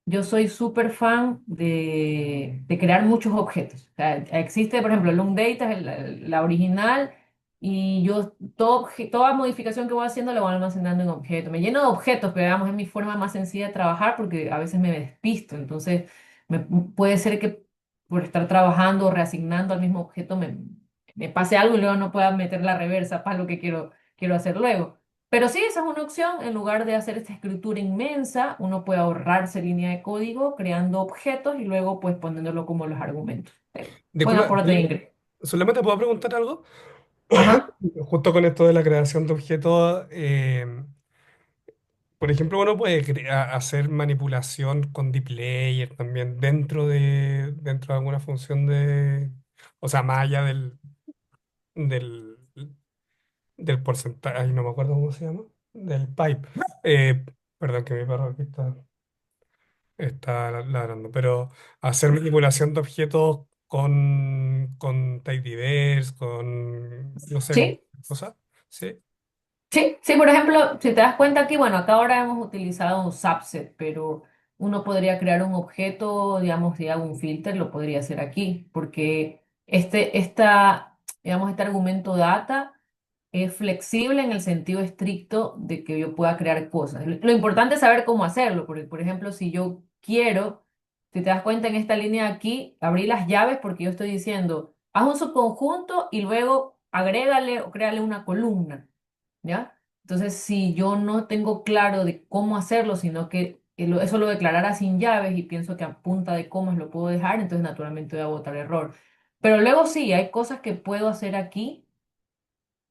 yo soy súper fan de crear muchos objetos. O sea, existe, por ejemplo, Long Data, es la original, y yo toda modificación que voy haciendo la voy almacenando en objetos. Me lleno de objetos, pero digamos, es mi forma más sencilla de trabajar porque a veces me despisto. Entonces, puede ser que por estar trabajando o reasignando al mismo objeto me pase algo y luego no pueda meter la reversa para lo que quiero hacer luego. Pero sí, esa es una opción. En lugar de hacer esta escritura inmensa, uno puede ahorrarse línea de código creando objetos y luego pues poniéndolo como los argumentos. Buen Disculpa, aporte, Ingrid. ¿solamente te puedo preguntar algo? Ajá. Justo con esto de la creación de objetos, por ejemplo, uno puede hacer manipulación con dplayer también dentro de alguna función de, o sea, más allá del, del porcentaje, ay, no me acuerdo cómo se llama, del pipe. Eh, Perdón que mi perro aquí está ladrando, pero hacer manipulación de objetos con tidyverse, con, no sé, con Sí, cosas, ¿sí? sí, sí, por ejemplo, si te das cuenta aquí, bueno, acá ahora hemos utilizado un subset, pero uno podría crear un objeto, digamos, si hago un filter, lo podría hacer aquí, porque digamos, este argumento data es flexible en el sentido estricto de que yo pueda crear cosas. Lo importante es saber cómo hacerlo, porque, por ejemplo, si yo quiero, si te das cuenta en esta línea de aquí, abrí las llaves porque yo estoy diciendo, haz un subconjunto y luego agrégale o créale una columna. ¿Ya? Entonces, si yo no tengo claro de cómo hacerlo, sino que eso lo declarara sin llaves y pienso que a punta de comas lo puedo dejar, entonces naturalmente voy a botar error. Pero luego sí, hay cosas que puedo hacer aquí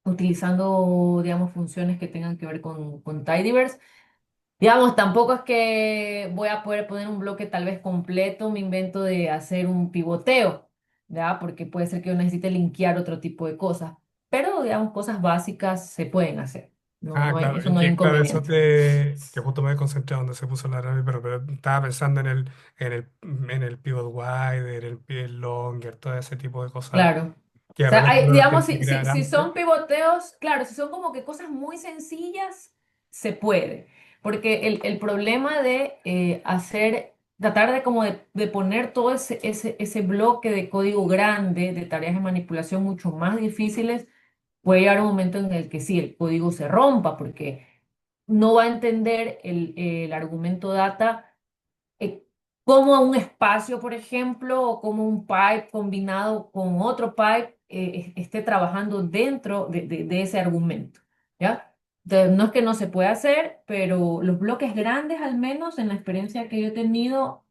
utilizando, digamos, funciones que tengan que ver con tidyverse. Digamos, tampoco es que voy a poder poner un bloque tal vez completo, me invento de hacer un pivoteo, ¿ya? Porque puede ser que yo necesite linkear otro tipo de cosas. Pero, digamos, cosas básicas se pueden hacer. No, Ah, no hay, claro, eso es no hay que, claro, eso inconveniente. te, que justo me concentré donde se puso la rama, pero estaba pensando en el pivot wide, el longer, todo ese tipo de cosas Claro. que O de sea, repente uno las digamos, tiene que si crear si antes. son pivoteos, claro, si son como que cosas muy sencillas, se puede. Porque el problema de tratar de como de poner todo ese bloque de código grande, de tareas de manipulación mucho más difíciles, puede llegar un momento en el que sí, el código se rompa, porque no va a entender el argumento data eh, como un espacio, por ejemplo, o como un pipe combinado con otro pipe esté trabajando dentro de ese argumento, ¿ya? Entonces, no es que no se pueda hacer, pero los bloques grandes, al menos en la experiencia que yo he tenido,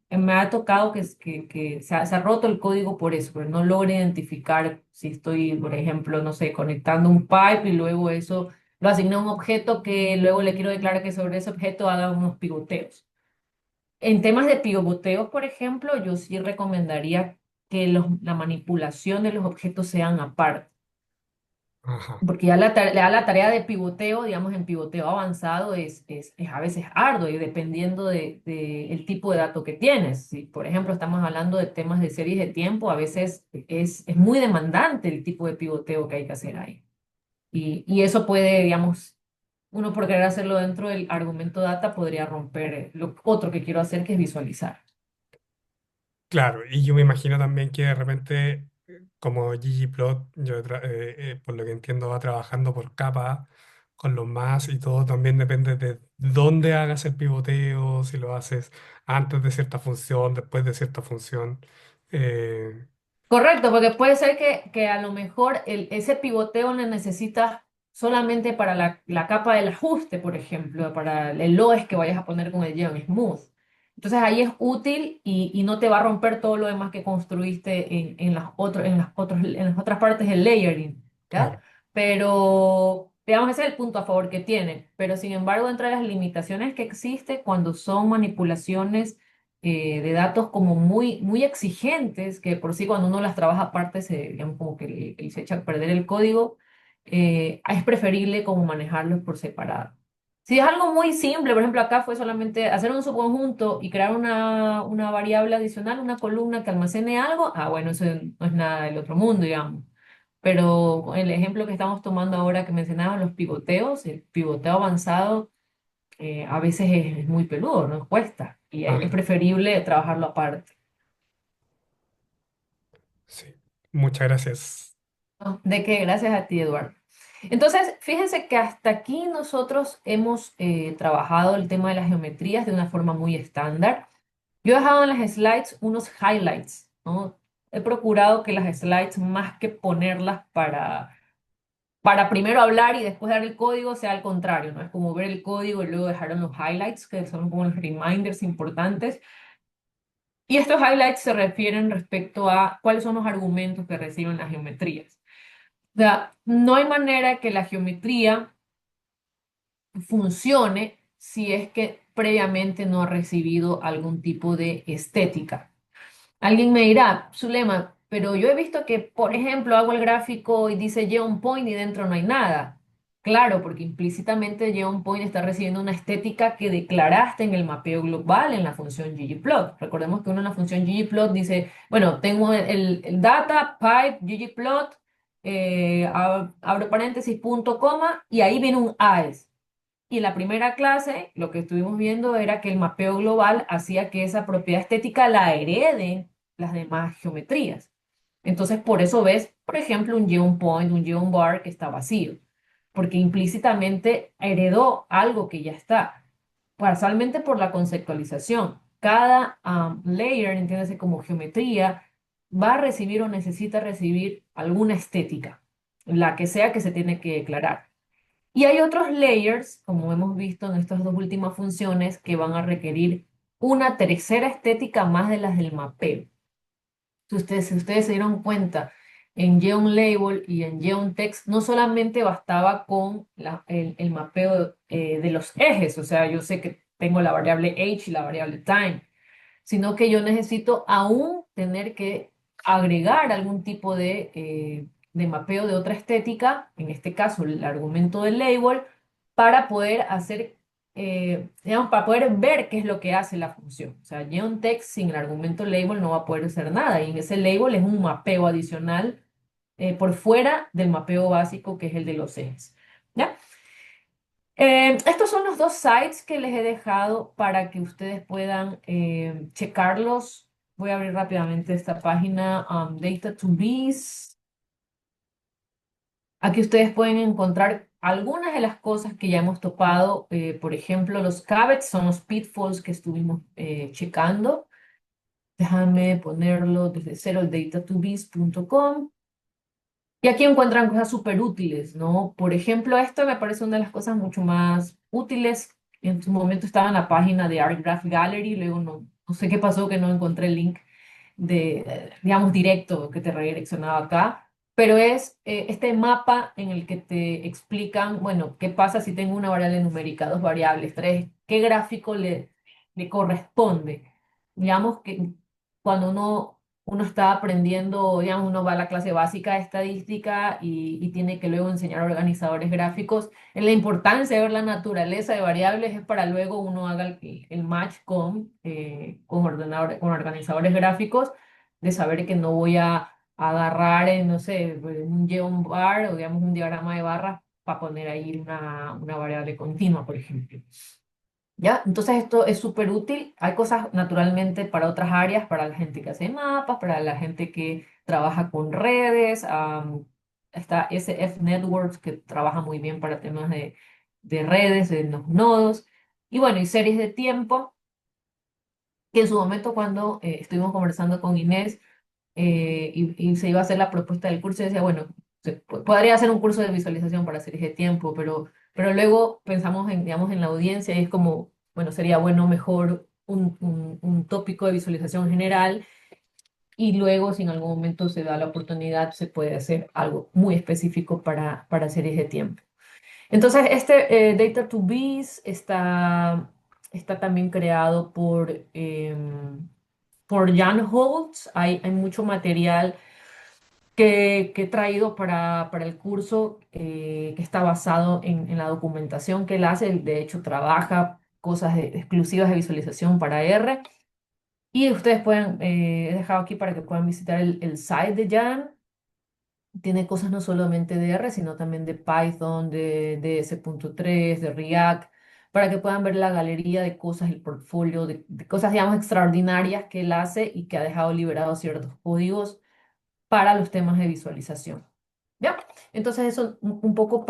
me ha tocado que se ha roto el código por eso, pero no logro identificar si estoy, por ejemplo, no sé, conectando un pipe y luego eso lo asigné a un objeto que luego le quiero declarar que sobre ese objeto haga unos pivoteos. En temas de pivoteos, por ejemplo, yo sí recomendaría que la manipulación de los objetos sean aparte. Ajá, Porque ya la tarea de pivoteo, digamos, en pivoteo avanzado es a veces arduo y dependiendo de el tipo de dato que tienes. Si, por ejemplo, estamos hablando de temas de series de tiempo, a veces es muy demandante el tipo de pivoteo que hay que hacer ahí. Y eso puede, digamos, uno por querer hacerlo dentro del argumento data podría romper lo otro que quiero hacer, que es visualizar. claro, y yo me imagino también que de repente, como ggplot, por lo que entiendo va trabajando por capa con los más y todo también depende de dónde hagas el pivoteo, si lo haces antes de cierta función, después de cierta función. Eh, Correcto, porque puede ser que a lo mejor ese pivoteo lo necesitas solamente para la capa del ajuste, por ejemplo, para el LOES que vayas a poner con el Geon Smooth. Entonces ahí es útil y no te va a romper todo lo demás que construiste en las otras partes del layering, ¿ya? claro, Pero, digamos, ese es el punto a favor que tiene. Pero sin embargo, entre las limitaciones que existe cuando son manipulaciones de datos como muy exigentes, que por sí cuando uno las trabaja aparte se, digamos, como que se echa a perder el código, es preferible como manejarlos por separado. Si es algo muy simple, por ejemplo, acá fue solamente hacer un subconjunto y crear una variable adicional, una columna que almacene algo, bueno, eso no es nada del otro mundo, digamos. Pero el ejemplo que estamos tomando ahora que mencionaba, los pivoteos, el pivoteo avanzado a veces es muy peludo, nos cuesta, y es ajá, preferible trabajarlo aparte. sí. Muchas gracias. ¿No? ¿De qué? Gracias a ti, Eduardo. Entonces, fíjense que hasta aquí nosotros hemos trabajado el tema de las geometrías de una forma muy estándar. Yo he dejado en las slides unos highlights, ¿no? He procurado que las slides, más que ponerlas para primero hablar y después dar el código, sea al contrario, ¿no? Es como ver el código y luego dejar en los highlights, que son como los reminders importantes. Y estos highlights se refieren respecto a cuáles son los argumentos que reciben las geometrías. O sea, no hay manera que la geometría funcione si es que previamente no ha recibido algún tipo de estética. Alguien me dirá, Zulema, pero yo he visto que, por ejemplo, hago el gráfico y dice Geon Point y dentro no hay nada. Claro, porque implícitamente Geon Point está recibiendo una estética que declaraste en el mapeo global en la función ggplot. Recordemos que uno en la función ggplot dice, bueno, tengo el data, pipe, ggplot, abro paréntesis, punto, coma, y ahí viene un AES. Y en la primera clase, lo que estuvimos viendo era que el mapeo global hacía que esa propiedad estética la hereden las demás geometrías. Entonces, por eso ves, por ejemplo, un geom point, un geom bar que está vacío, porque implícitamente heredó algo que ya está, parcialmente por la conceptualización. Cada layer, entiéndase como geometría, va a recibir o necesita recibir alguna estética, la que sea que se tiene que declarar. Y hay otros layers, como hemos visto en estas dos últimas funciones, que van a requerir una tercera estética más de las del mapeo. Si ustedes se dieron cuenta, en GeoLabel y en GeoText no solamente bastaba con el mapeo de los ejes, o sea, yo sé que tengo la variable h y la variable time, sino que yo necesito aún tener que agregar algún tipo de mapeo de otra estética, en este caso el argumento del label, para poder hacer, digamos, para poder ver qué es lo que hace la función. O sea, GeoText sin el argumento label no va a poder hacer nada, y ese label es un mapeo adicional por fuera del mapeo básico que es el de los ejes. ¿Ya? Estos son los dos sites que les he dejado para que ustedes puedan checarlos. Voy a abrir rápidamente esta página, Data2Bs. Aquí ustedes pueden encontrar algunas de las cosas que ya hemos topado. Por ejemplo, los cavets son los pitfalls que estuvimos checando. Déjame ponerlo desde cero, el data2bs.com. Y aquí encuentran cosas súper útiles, ¿no? Por ejemplo, esto me parece una de las cosas mucho más útiles. En su momento estaba en la página de ArtGraph Gallery, luego no sé qué pasó que no encontré el link de, digamos, directo que te redireccionaba acá, pero es este mapa en el que te explican, bueno, qué pasa si tengo una variable numérica, dos variables, tres, qué gráfico le corresponde. Digamos que cuando uno está aprendiendo, digamos, uno va a la clase básica de estadística y tiene que luego enseñar organizadores gráficos. En la importancia de ver la naturaleza de variables es para luego uno haga el match con con organizadores gráficos, de saber que no voy a agarrar, no sé, un Geon bar o digamos un diagrama de barras para poner ahí una variable continua, por ejemplo. ¿Ya? Entonces esto es súper útil. Hay cosas naturalmente para otras áreas, para la gente que hace mapas, para la gente que trabaja con redes. Está SF Networks que trabaja muy bien para temas de redes, de los nodos. Y bueno, y series de tiempo, que en su momento cuando estuvimos conversando con Inés y se iba a hacer la propuesta del curso, y decía, bueno, podría hacer un curso de visualización para series de tiempo, pero luego pensamos en, digamos, en la audiencia y es como, bueno, sería bueno mejor un tópico de visualización general y luego si en algún momento se da la oportunidad se puede hacer algo muy específico para series de tiempo. Entonces, este Data to Bees está también creado por Jan Holtz. Hay mucho material que he traído para el curso que está basado en la documentación que él hace. Él, de hecho, trabaja cosas exclusivas de visualización para R. Y ustedes pueden, he dejado aquí para que puedan visitar el site de Jan. Tiene cosas no solamente de R, sino también de Python, de S.3, de React, para que puedan ver la galería de cosas, el portfolio, de cosas, digamos, extraordinarias que él hace y que ha dejado liberados ciertos códigos para los temas de visualización. ¿Ya? Entonces eso un poco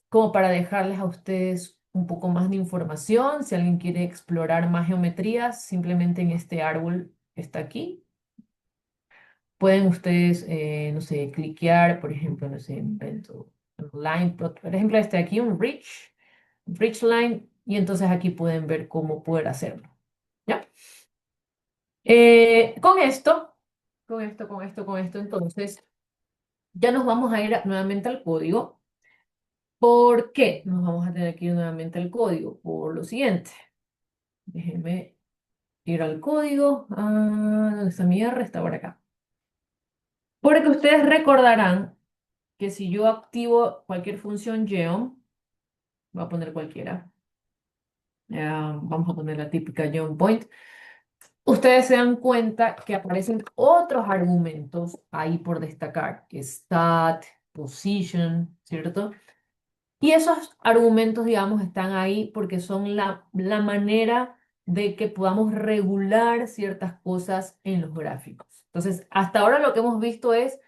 como para dejarles a ustedes un poco más de información. Si alguien quiere explorar más geometrías, simplemente en este árbol que está aquí. Pueden ustedes, no sé, cliquear, por ejemplo, no sé, invento un line plot, por ejemplo, este aquí, bridge line, y entonces aquí pueden ver cómo poder hacerlo. ¿Ya? Con esto, entonces, ya nos vamos a ir nuevamente al código. ¿Por qué nos vamos a tener que ir nuevamente al código? Por lo siguiente. Déjenme ir al código. ¿Dónde está mi R? Está por acá. Porque ustedes recordarán que si yo activo cualquier función geom, voy a poner cualquiera, vamos a poner la típica geom point, ustedes se dan cuenta que aparecen otros argumentos ahí por destacar, que stat, position, ¿cierto? Y esos argumentos, digamos, están ahí porque son la manera de que podamos regular ciertas cosas en los gráficos. Entonces, hasta ahora lo que hemos visto es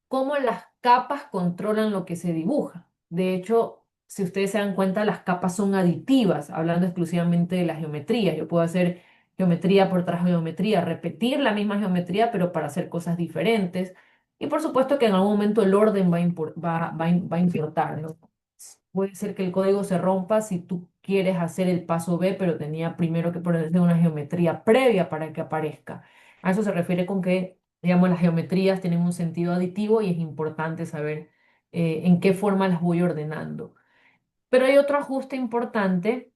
cómo las capas controlan lo que se dibuja. De hecho, si ustedes se dan cuenta, las capas son aditivas, hablando exclusivamente de la geometría. Yo puedo hacer geometría por tras geometría, repetir la misma geometría, pero para hacer cosas diferentes. Y por supuesto que en algún momento el orden va a importar, ¿no? Puede ser que el código se rompa si tú quieres hacer el paso B, pero tenía primero que ponerse una geometría previa para que aparezca. A eso se refiere con que, digamos, las geometrías tienen un sentido aditivo y es importante saber en qué forma las voy ordenando. Pero hay otro ajuste importante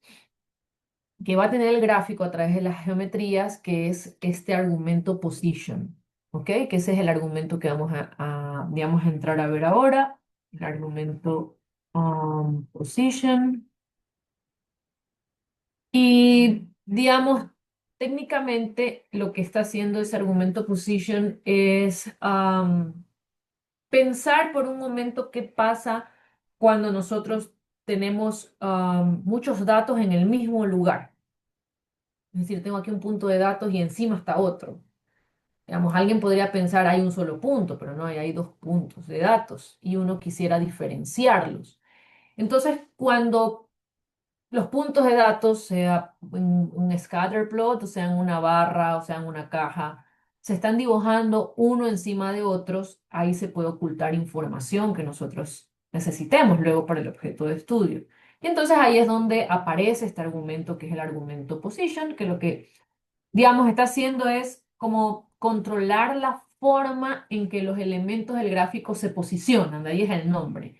que va a tener el gráfico a través de las geometrías, que es este argumento position, ¿ok? Que ese es el argumento que vamos digamos, a entrar a ver ahora, el argumento position. Y, digamos, técnicamente lo que está haciendo ese argumento position es pensar por un momento qué pasa cuando nosotros tenemos muchos datos en el mismo lugar. Es decir, tengo aquí un punto de datos y encima está otro. Digamos, alguien podría pensar hay un solo punto, pero no, hay dos puntos de datos y uno quisiera diferenciarlos. Entonces, cuando los puntos de datos, sea un scatter plot, o sea en una barra, o sea en una caja, se están dibujando uno encima de otros, ahí se puede ocultar información que nosotros necesitemos luego para el objeto de estudio. Y entonces ahí es donde aparece este argumento que es el argumento position, que lo que, digamos, está haciendo es como controlar la forma en que los elementos del gráfico se posicionan, de ahí es el nombre.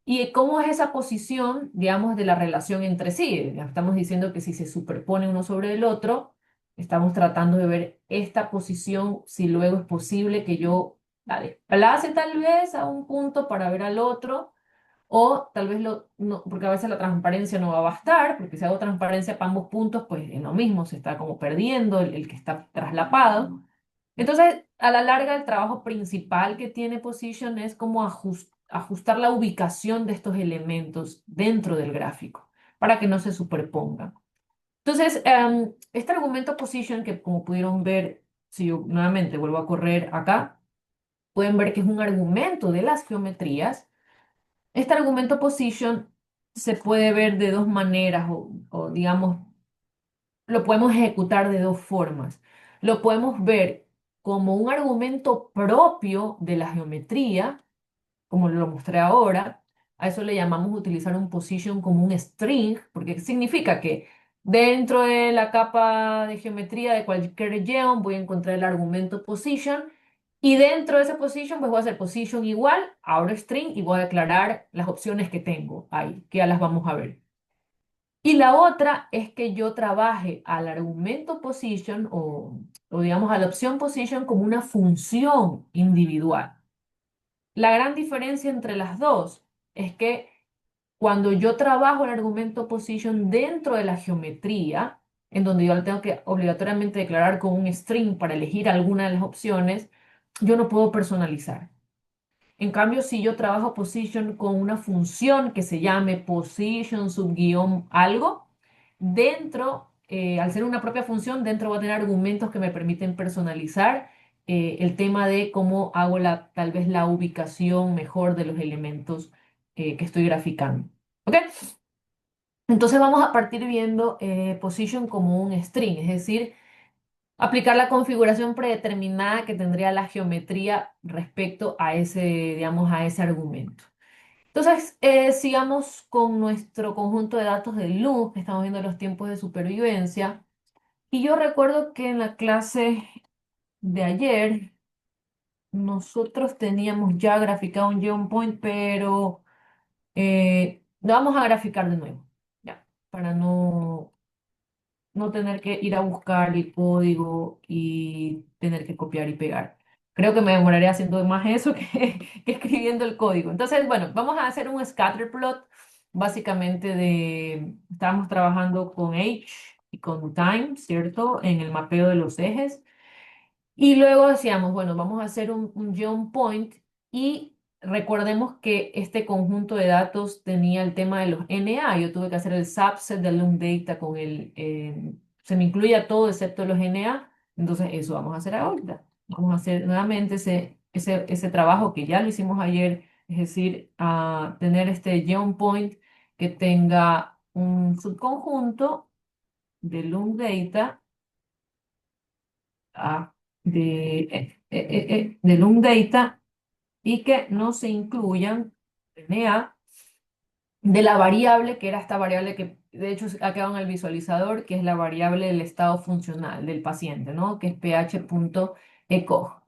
¿Y cómo es esa posición, digamos, de la relación entre sí? Ya estamos diciendo que si se superpone uno sobre el otro, estamos tratando de ver esta posición, si luego es posible que yo la desplace tal vez a un punto para ver al otro, o tal vez no, porque a veces la transparencia no va a bastar, porque si hago transparencia para ambos puntos, pues en lo mismo se está como perdiendo el que está traslapado. Entonces, a la larga, el trabajo principal que tiene Position es como ajustar la ubicación de estos elementos dentro del gráfico para que no se superpongan. Entonces, este argumento Position, que como pudieron ver, si yo nuevamente vuelvo a correr acá, pueden ver que es un argumento de las geometrías. Este argumento Position se puede ver de dos maneras o digamos, lo podemos ejecutar de dos formas. Lo podemos ver como un argumento propio de la geometría, como lo mostré ahora. A eso le llamamos utilizar un position como un string, porque significa que dentro de la capa de geometría de cualquier geom voy a encontrar el argumento position y dentro de ese position pues voy a hacer position igual, ahora string y voy a declarar las opciones que tengo ahí, que ya las vamos a ver. Y la otra es que yo trabaje al argumento position o digamos a la opción position como una función individual. La gran diferencia entre las dos es que cuando yo trabajo el argumento position dentro de la geometría, en donde yo le tengo que obligatoriamente declarar con un string para elegir alguna de las opciones, yo no puedo personalizar. En cambio, si yo trabajo position con una función que se llame position subguión algo, dentro, al ser una propia función, dentro va a tener argumentos que me permiten personalizar el tema de cómo hago tal vez la ubicación mejor de los elementos que estoy graficando. ¿Ok? Entonces vamos a partir viendo position como un string, es decir, aplicar la configuración predeterminada que tendría la geometría respecto a ese, digamos, a ese argumento. Entonces, sigamos con nuestro conjunto de datos del loop, que estamos viendo los tiempos de supervivencia. Y yo recuerdo que en la clase de ayer nosotros teníamos ya graficado un geopoint point, pero lo vamos a graficar de nuevo, ya, para no tener que ir a buscar el código y tener que copiar y pegar. Creo que me demoraré haciendo más eso que escribiendo el código. Entonces, bueno, vamos a hacer un scatter plot, básicamente estábamos trabajando con age y con time, ¿cierto? En el mapeo de los ejes. Y luego decíamos, bueno, vamos a hacer un jump point y recordemos que este conjunto de datos tenía el tema de los NA. Yo tuve que hacer el subset del long data con se me incluía todo excepto los NA. Entonces eso vamos a hacer ahorita. Vamos a hacer nuevamente ese trabajo que ya lo hicimos ayer, es decir, a tener este jump point que tenga un subconjunto de long data ah, de long data y que no se incluyan DNA de la variable que era esta variable que de hecho ha quedado en el visualizador, que es la variable del estado funcional del paciente, ¿no? Que es ph.echo.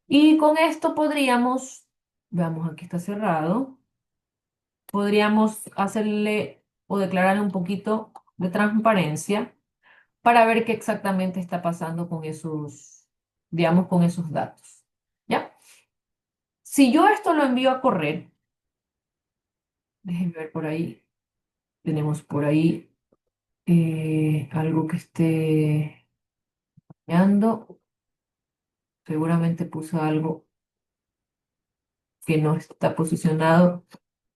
Y con esto podríamos, veamos, aquí está cerrado, podríamos hacerle o declararle un poquito de transparencia para ver qué exactamente está pasando con esos, digamos, con esos datos. ¿Ya? Si yo esto lo envío a correr, déjenme ver por ahí, tenemos por ahí algo que esté fallando. Seguramente puso algo que no está posicionado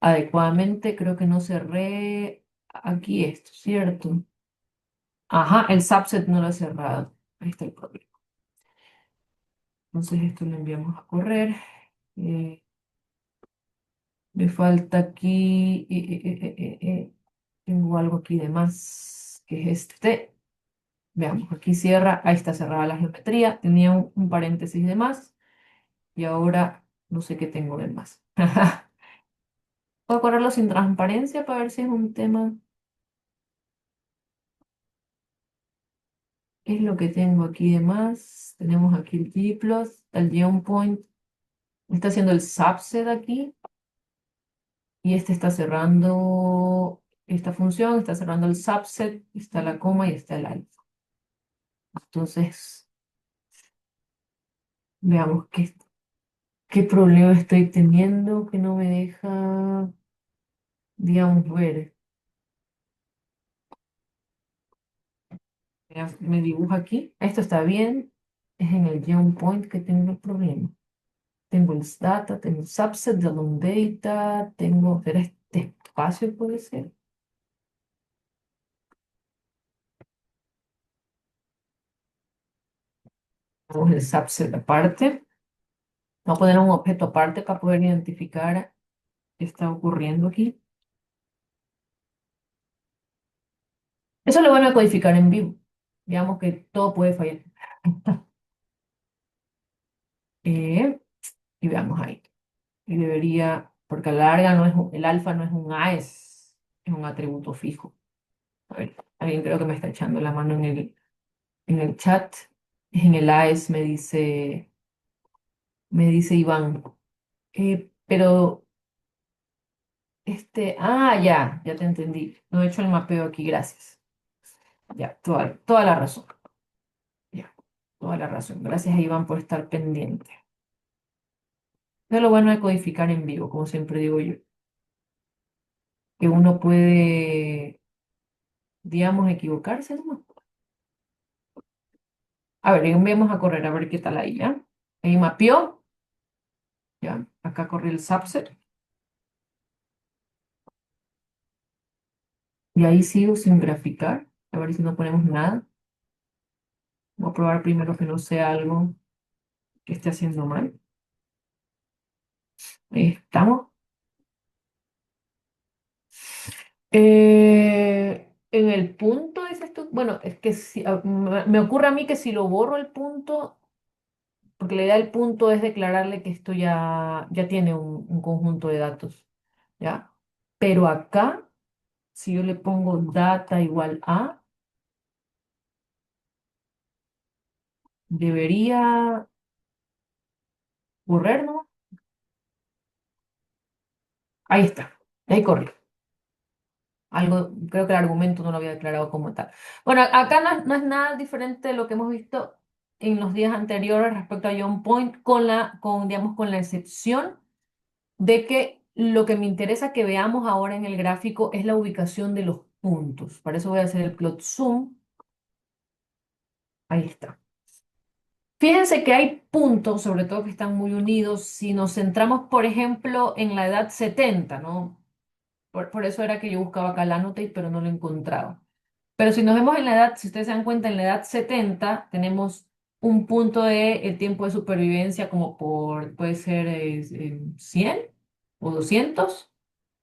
adecuadamente. Creo que no cerré aquí esto, ¿cierto? Ajá, el subset no lo he cerrado. Ahí está el problema. Entonces esto lo enviamos a correr. Eh, Me falta aquí, tengo algo aquí de más, que es este. Veamos, aquí cierra, ahí está cerrada la geometría, tenía un paréntesis de más y ahora no sé qué tengo de más. Voy a correrlo sin transparencia para ver si es un tema. ¿Qué es lo que tengo aquí de más? Tenemos aquí el G+, el GeoPoint, está haciendo el subset aquí y este está cerrando esta función, está cerrando el subset, está la coma y está el alfa. Entonces, veamos qué problema estoy teniendo que no me deja, digamos, ver. Me dibuja aquí. Esto está bien. Es en el GeoPoint que tengo el problema. Tengo el data, tengo el subset de long data, tengo, ¿será este espacio puede ser? Tenemos el subset aparte. Voy a poner un objeto aparte para poder identificar qué está ocurriendo aquí. Eso lo van a codificar en vivo. Digamos que todo puede fallar. Eh, y veamos ahí. Y debería, porque a la larga no es el alfa no es un A, es un atributo fijo. A ver, alguien creo que me está echando la mano en el chat. En el AES me dice Iván. Pero ya te entendí. No he hecho el mapeo aquí, gracias. Ya, toda la razón. Ya, toda la razón. Gracias a Iván por estar pendiente. Eso es lo bueno de codificar en vivo, como siempre digo yo, que uno puede, digamos, equivocarse, ¿no? A ver, vamos a correr a ver qué tal ahí, ¿ya? Ahí mapeó, ya, acá corre el subset, y ahí sigo sin graficar, a ver si no ponemos nada. Voy a probar primero que no sea algo que esté haciendo mal. Ahí estamos. En el punto, dices tú, bueno, es que me ocurre a mí que si lo borro el punto, porque la idea del punto es declararle que esto ya tiene un conjunto de datos, ¿ya? Pero acá, si yo le pongo data igual a, debería correr, ¿no? Ahí está, ahí corrió. Algo, creo que el argumento no lo había declarado como tal. Bueno, acá no es nada diferente de lo que hemos visto en los días anteriores respecto a John Point, digamos, con la excepción de que lo que me interesa que veamos ahora en el gráfico es la ubicación de los puntos. Para eso voy a hacer el plot zoom. Ahí está. Fíjense que hay puntos, sobre todo que están muy unidos, si nos centramos, por ejemplo, en la edad 70, ¿no? Por eso era que yo buscaba acá la annotate, pero no lo encontraba. Pero si nos vemos en la edad, si ustedes se dan cuenta, en la edad 70 tenemos un punto de el tiempo de supervivencia como puede ser 100 o 200.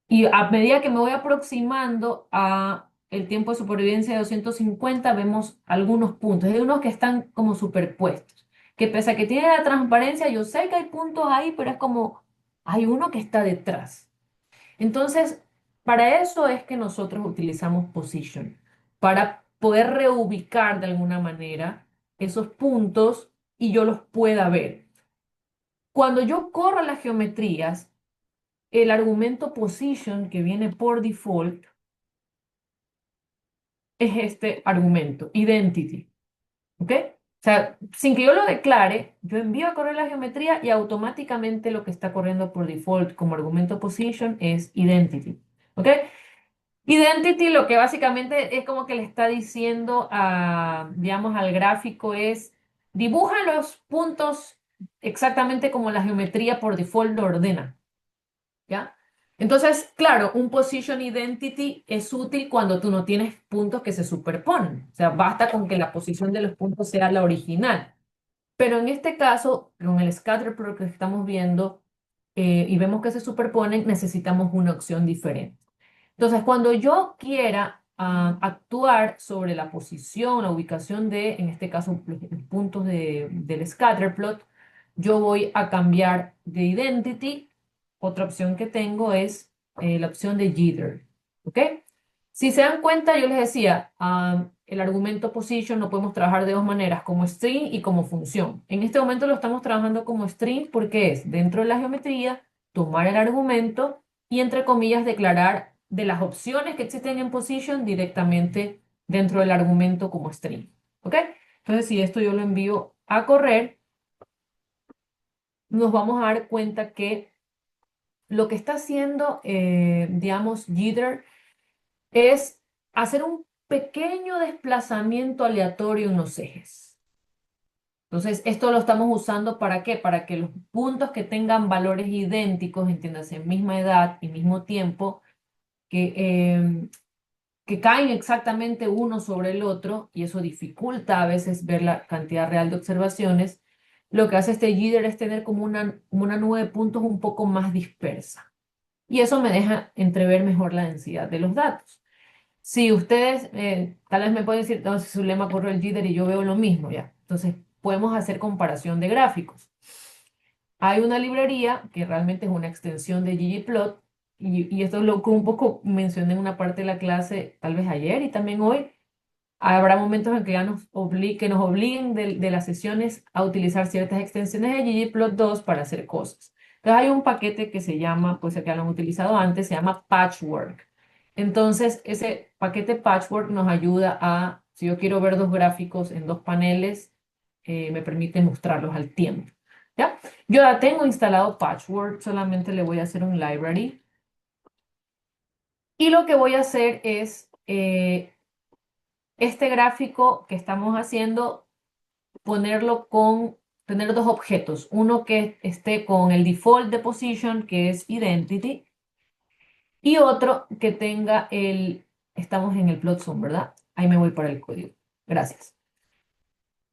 Y a medida que me voy aproximando a el tiempo de supervivencia de 250 vemos algunos puntos. Hay unos que están como superpuestos, que pese a que tiene la transparencia, yo sé que hay puntos ahí, pero es como hay uno que está detrás. Entonces, para eso es que nosotros utilizamos position, para poder reubicar de alguna manera esos puntos y yo los pueda ver. Cuando yo corro las geometrías, el argumento position que viene por default es este argumento, identity, ¿ok? O sea, sin que yo lo declare, yo envío a correr la geometría y automáticamente lo que está corriendo por default como argumento position es identity, ¿ok? Identity lo que básicamente es como que le está diciendo digamos, al gráfico es, dibuja los puntos exactamente como la geometría por default lo ordena, ¿ya? Entonces, claro, un position identity es útil cuando tú no tienes puntos que se superponen. O sea, basta con que la posición de los puntos sea la original. Pero en este caso, con el scatter plot que estamos viendo y vemos que se superponen, necesitamos una opción diferente. Entonces, cuando yo quiera actuar sobre la posición, la ubicación de, en este caso, los puntos del scatterplot, yo voy a cambiar de identity. Otra opción que tengo es la opción de jitter. ¿Ok? Si se dan cuenta, yo les decía, el argumento position lo podemos trabajar de dos maneras, como string y como función. En este momento lo estamos trabajando como string porque es dentro de la geometría tomar el argumento y entre comillas declarar de las opciones que existen en position directamente dentro del argumento como string. ¿Ok? Entonces, si esto yo lo envío a correr, nos vamos a dar cuenta que lo que está haciendo, digamos, jitter es hacer un pequeño desplazamiento aleatorio en los ejes. Entonces, esto lo estamos usando ¿para qué? Para que los puntos que tengan valores idénticos, entiéndase, misma edad y mismo tiempo, que, que caen exactamente uno sobre el otro, y eso dificulta a veces ver la cantidad real de observaciones, lo que hace este jitter es tener como una nube de puntos un poco más dispersa. Y eso me deja entrever mejor la densidad de los datos. Si ustedes tal vez me pueden decir, no, si su lema corrió el jitter y yo veo lo mismo, ya. Entonces, podemos hacer comparación de gráficos. Hay una librería que realmente es una extensión de ggplot, y esto es lo que un poco mencioné en una parte de la clase, tal vez ayer y también hoy. Habrá momentos en que ya que nos obliguen de las sesiones a utilizar ciertas extensiones de ggplot2 para hacer cosas. Entonces hay un paquete que se llama, pues que lo han utilizado antes, se llama Patchwork. Entonces ese paquete Patchwork nos ayuda a, si yo quiero ver dos gráficos en dos paneles, me permite mostrarlos al tiempo. ¿Ya? Yo ya tengo instalado Patchwork, solamente le voy a hacer un library. Y lo que voy a hacer es este gráfico que estamos haciendo, tener dos objetos, uno que esté con el default de position, que es identity, y otro que tenga estamos en el plot zone, ¿verdad? Ahí me voy para el código. Gracias.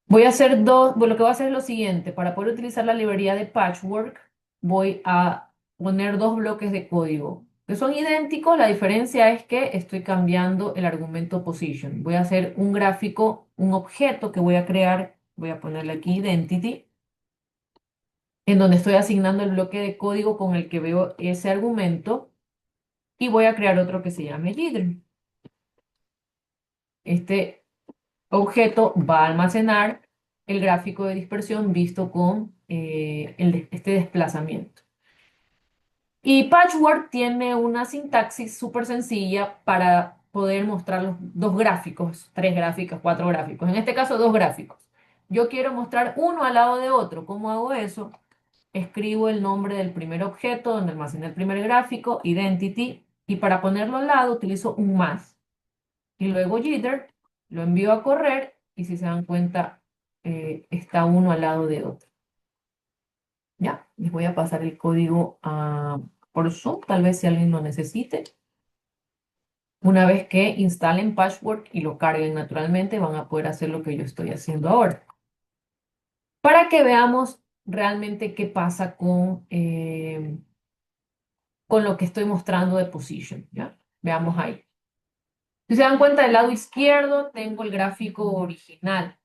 Voy a hacer bueno, lo que voy a hacer es lo siguiente, para poder utilizar la librería de Patchwork, voy a poner dos bloques de código que son idénticos, la diferencia es que estoy cambiando el argumento position. Voy a hacer un gráfico, un objeto que voy a crear, voy a ponerle aquí identity, en donde estoy asignando el bloque de código con el que veo ese argumento, y voy a crear otro que se llame jitter. Este objeto va a almacenar el gráfico de dispersión visto con este desplazamiento. Y Patchwork tiene una sintaxis súper sencilla para poder mostrar los dos gráficos, tres gráficos, cuatro gráficos. En este caso, dos gráficos. Yo quiero mostrar uno al lado de otro. ¿Cómo hago eso? Escribo el nombre del primer objeto donde almacené el primer gráfico, identity, y para ponerlo al lado utilizo un más. Y luego jitter, lo envío a correr y si se dan cuenta, está uno al lado de otro. Ya, les voy a pasar el código por Zoom, tal vez si alguien lo necesite. Una vez que instalen Patchwork y lo carguen naturalmente, van a poder hacer lo que yo estoy haciendo ahora. Para que veamos realmente qué pasa con lo que estoy mostrando de position, ¿ya? Veamos ahí. Si se dan cuenta, del lado izquierdo tengo el gráfico original.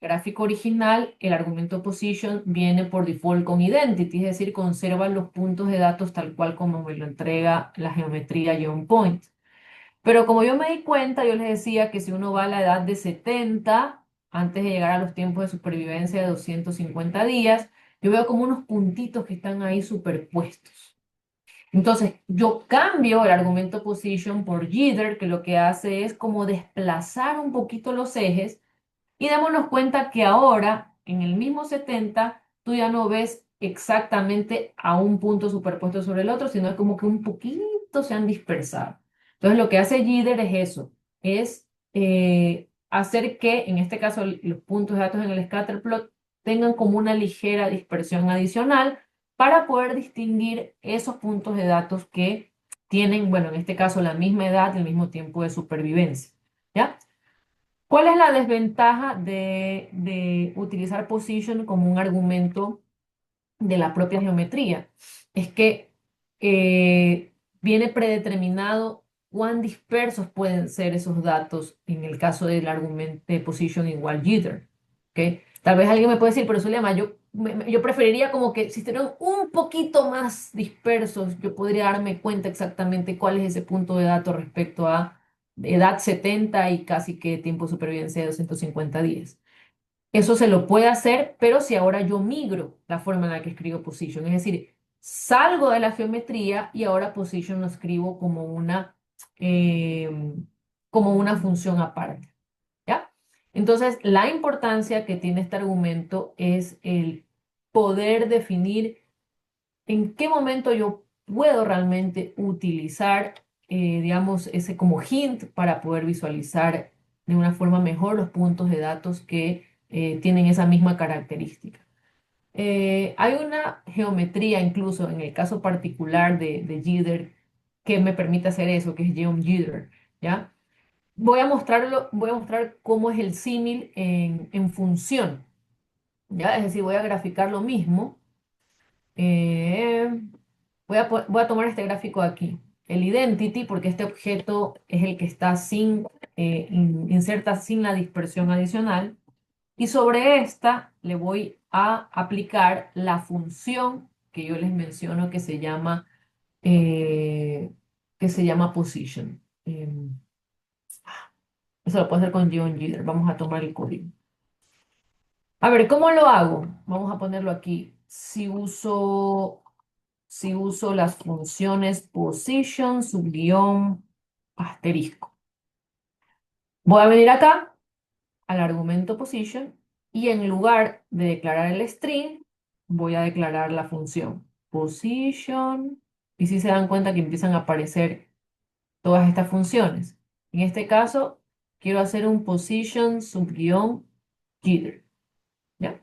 Gráfico original, el argumento position viene por default con identity, es decir, conserva los puntos de datos tal cual como me lo entrega la geometría point. Pero como yo me di cuenta, yo les decía que si uno va a la edad de 70, antes de llegar a los tiempos de supervivencia de 250 días, yo veo como unos puntitos que están ahí superpuestos. Entonces, yo cambio el argumento position por jitter, que lo que hace es como desplazar un poquito los ejes, y démonos cuenta que ahora, en el mismo 70, tú ya no ves exactamente a un punto superpuesto sobre el otro, sino es como que un poquito se han dispersado. Entonces, lo que hace Jitter es eso, es hacer que, en este caso, los puntos de datos en el scatterplot tengan como una ligera dispersión adicional para poder distinguir esos puntos de datos que tienen, bueno, en este caso, la misma edad y el mismo tiempo de supervivencia. ¿Ya? ¿Cuál es la desventaja de utilizar position como un argumento de la propia geometría? Es que viene predeterminado cuán dispersos pueden ser esos datos en el caso del argumento de position igual jitter. ¿Ok? Tal vez alguien me puede decir, pero Zulema, yo preferiría como que si estuvieran un poquito más dispersos, yo podría darme cuenta exactamente cuál es ese punto de datos respecto a edad 70 y casi que tiempo de supervivencia de 250 días. Eso se lo puede hacer, pero si ahora yo migro la forma en la que escribo position, es decir, salgo de la geometría y ahora position lo escribo eh, como una función aparte, ¿ya? Entonces, la importancia que tiene este argumento es el poder definir en qué momento yo puedo realmente utilizar, digamos, ese como hint para poder visualizar de una forma mejor los puntos de datos que tienen esa misma característica. Hay una geometría incluso en el caso particular de Jitter que me permite hacer eso, que es GeoMJitter, ¿ya? Voy a mostrar cómo es el símil en función, ¿ya? Es decir, voy a graficar lo mismo. Eh, voy a tomar este gráfico de aquí, el identity, porque este objeto es el que está inserta sin la dispersión adicional. Y sobre esta le voy a aplicar la función que yo les menciono que se llama position. Eso lo puedo hacer con GeoGetter. Vamos a tomar el código. A ver, ¿cómo lo hago? Vamos a ponerlo aquí. Si uso las funciones position, subguión, asterisco. Voy a venir acá al argumento position y en lugar de declarar el string, voy a declarar la función position. Y si se dan cuenta que empiezan a aparecer todas estas funciones. En este caso, quiero hacer un position subguión jitter. ¿Ya?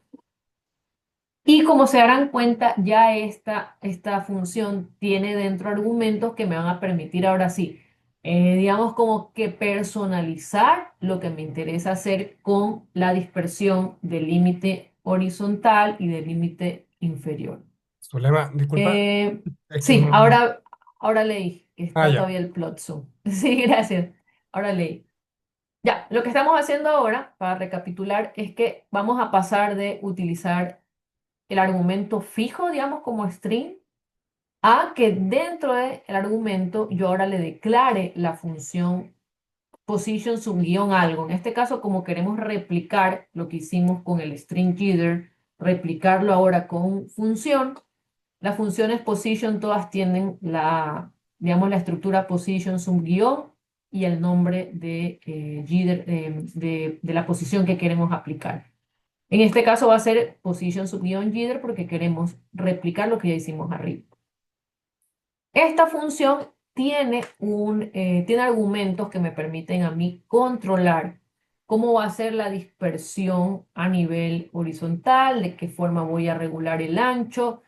Y como se darán cuenta, ya esta función tiene dentro argumentos que me van a permitir ahora sí, digamos como que personalizar lo que me interesa hacer con la dispersión del límite horizontal y del límite inferior. Zulema, disculpa, Eh, es que sí, no. ahora leí que Ah, está ya. todavía el plot zoom. Sí, gracias. Ahora leí. Ya, lo que estamos haciendo ahora, para recapitular, es que vamos a pasar de utilizar el argumento fijo, digamos, como string, a que dentro del argumento yo ahora le declare la función position subguión algo. En este caso, como queremos replicar lo que hicimos con el string jitter, replicarlo ahora con función, las funciones position todas tienen digamos, la estructura position subguión y el nombre de jitter, de la posición que queremos aplicar. En este caso va a ser position subguión jitter porque queremos replicar lo que ya hicimos arriba. Esta función tiene argumentos que me permiten a mí controlar cómo va a ser la dispersión a nivel horizontal, de qué forma voy a regular el ancho,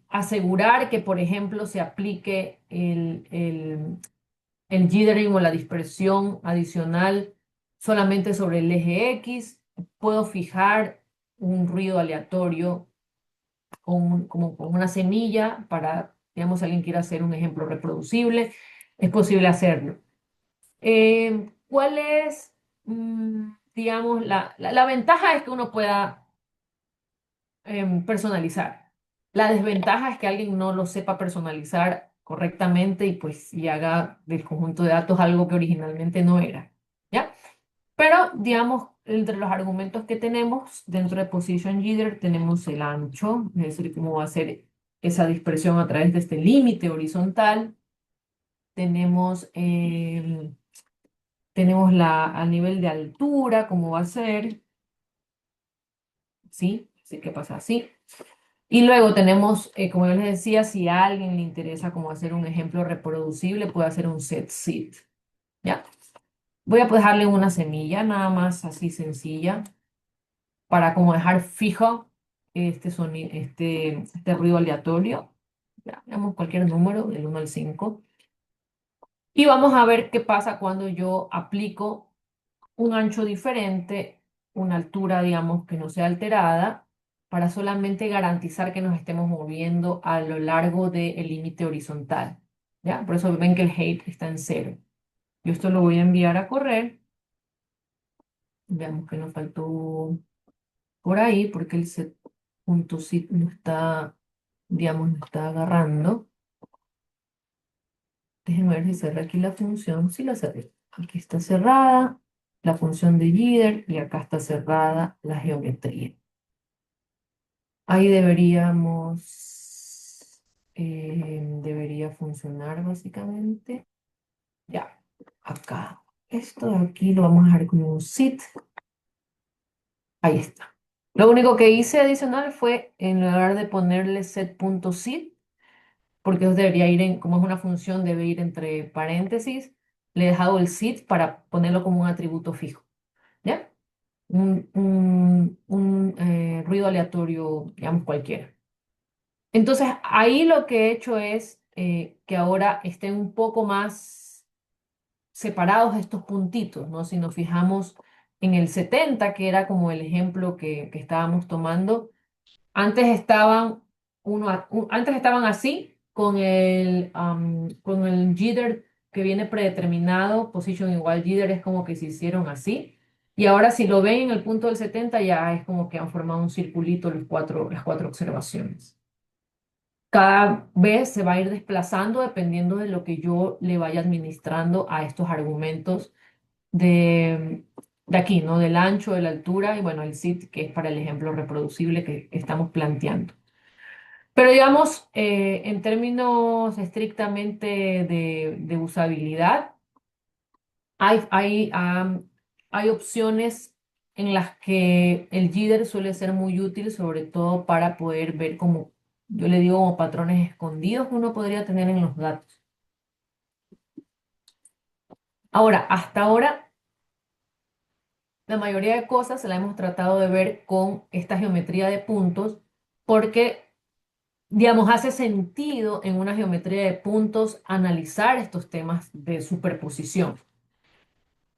asegurar que, por ejemplo, se aplique el jittering o la dispersión adicional solamente sobre el eje X. Puedo fijar un ruido aleatorio como con una semilla para, digamos, si alguien quiere hacer un ejemplo reproducible, es posible hacerlo. ¿Cuál es, digamos, la ventaja es que uno pueda personalizar. La desventaja es que alguien no lo sepa personalizar correctamente y haga del conjunto de datos algo que originalmente no era. ¿Ya? Pero, digamos, entre los argumentos que tenemos dentro de Position Jitter tenemos el ancho, es decir, cómo va a ser esa dispersión a través de este límite horizontal. Tenemos, a nivel de altura, cómo va a ser, ¿sí? Así que pasa así. Y luego tenemos, como yo les decía, si a alguien le interesa cómo hacer un ejemplo reproducible, puede hacer un set seed. ¿Ya? Voy a dejarle una semilla, nada más así sencilla, para como dejar fijo este sonido, este ruido aleatorio. Ya, veamos cualquier número, del 1 al 5. Y vamos a ver qué pasa cuando yo aplico un ancho diferente, una altura, digamos, que no sea alterada, para solamente garantizar que nos estemos moviendo a lo largo del límite horizontal. ¿ya? Por eso ven que el height está en cero. Yo esto lo voy a enviar a correr. Veamos que nos faltó por ahí, porque el set.zip no está, digamos, no está agarrando. Déjenme ver si cerré aquí la función. Sí la cerré. Aquí está cerrada la función de Jitter y acá está cerrada la geometría. Ahí debería funcionar básicamente. Ya, acá. Esto de aquí lo vamos a dejar como un sit. Ahí está. Lo único que hice adicional fue, en lugar de ponerle set.sit, porque eso debería ir como es una función, debe ir entre paréntesis, le he dejado el sit para ponerlo como un atributo fijo. ¿Ya? Un ruido aleatorio, digamos cualquiera. Entonces, ahí lo que he hecho es que ahora estén un poco más separados estos puntitos, ¿no? Si nos fijamos en el 70, que era como el ejemplo que estábamos tomando, antes estaban, antes estaban así, con el jitter que viene predeterminado, position igual jitter, es como que se hicieron así. Y ahora si lo ven en el punto del 70 ya es como que han formado un circulito las cuatro observaciones. Cada vez se va a ir desplazando dependiendo de lo que yo le vaya administrando a estos argumentos de aquí, ¿no? Del ancho, de la altura y bueno, el sit, que es para el ejemplo reproducible que estamos planteando. Pero digamos, en términos estrictamente de usabilidad, hay, hay, hay opciones en las que el jitter suele ser muy útil, sobre todo para poder ver como, yo le digo, como patrones escondidos que uno podría tener en los datos. Ahora, hasta ahora, la mayoría de cosas se la hemos tratado de ver con esta geometría de puntos porque digamos, hace sentido en una geometría de puntos analizar estos temas de superposición.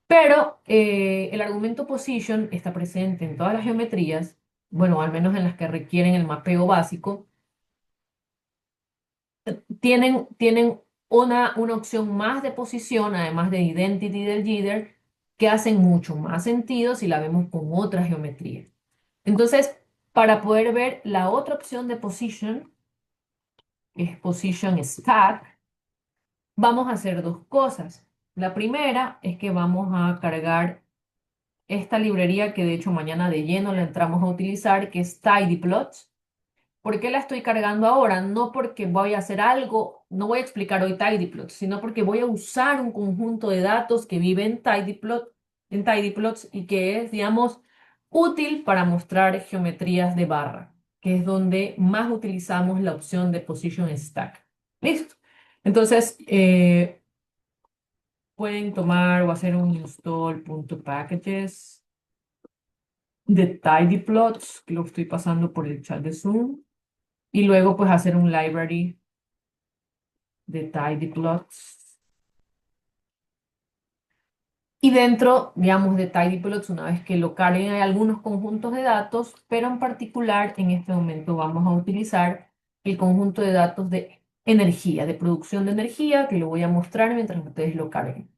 Pero el argumento position está presente en todas las geometrías, bueno, al menos en las que requieren el mapeo básico, tienen una opción más de posición, además de identity del jitter, que hacen mucho más sentido si la vemos con otra geometría. Entonces, para poder ver la otra opción de position, que es position stack, vamos a hacer dos cosas. La primera es que vamos a cargar esta librería que de hecho mañana de lleno la entramos a utilizar, que es tidyplots. ¿Por qué la estoy cargando ahora? No porque voy a hacer algo, no voy a explicar hoy tidyplots, sino porque voy a usar un conjunto de datos que vive en tidyplots y que es, digamos, útil para mostrar geometrías de barra, que es donde más utilizamos la opción de position stack. Listo. Entonces, pueden tomar o hacer un install.packages de tidyplots, que lo estoy pasando por el chat de Zoom, y luego pues hacer un library de tidyplots. Y dentro, digamos, de tidyplots, una vez que lo carguen, hay algunos conjuntos de datos, pero en particular en este momento vamos a utilizar el conjunto de datos de energía, de producción de energía, que lo voy a mostrar mientras ustedes lo carguen.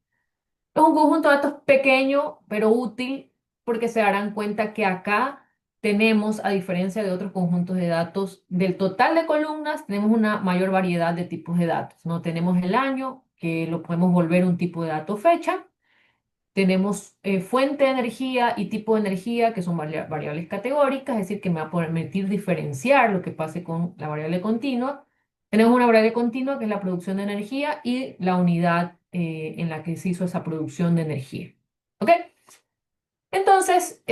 Es un conjunto de datos pequeño, pero útil, porque se darán cuenta que acá tenemos, a diferencia de otros conjuntos de datos, del total de columnas, tenemos una mayor variedad de tipos de datos. No tenemos el año, que lo podemos volver un tipo de dato fecha. Tenemos fuente de energía y tipo de energía, que son variables categóricas, es decir, que me va a permitir diferenciar lo que pase con la variable continua. Tenemos una variable continua, que es la producción de energía, y la unidad en la que se hizo esa producción de energía. ¿Ok? Entonces,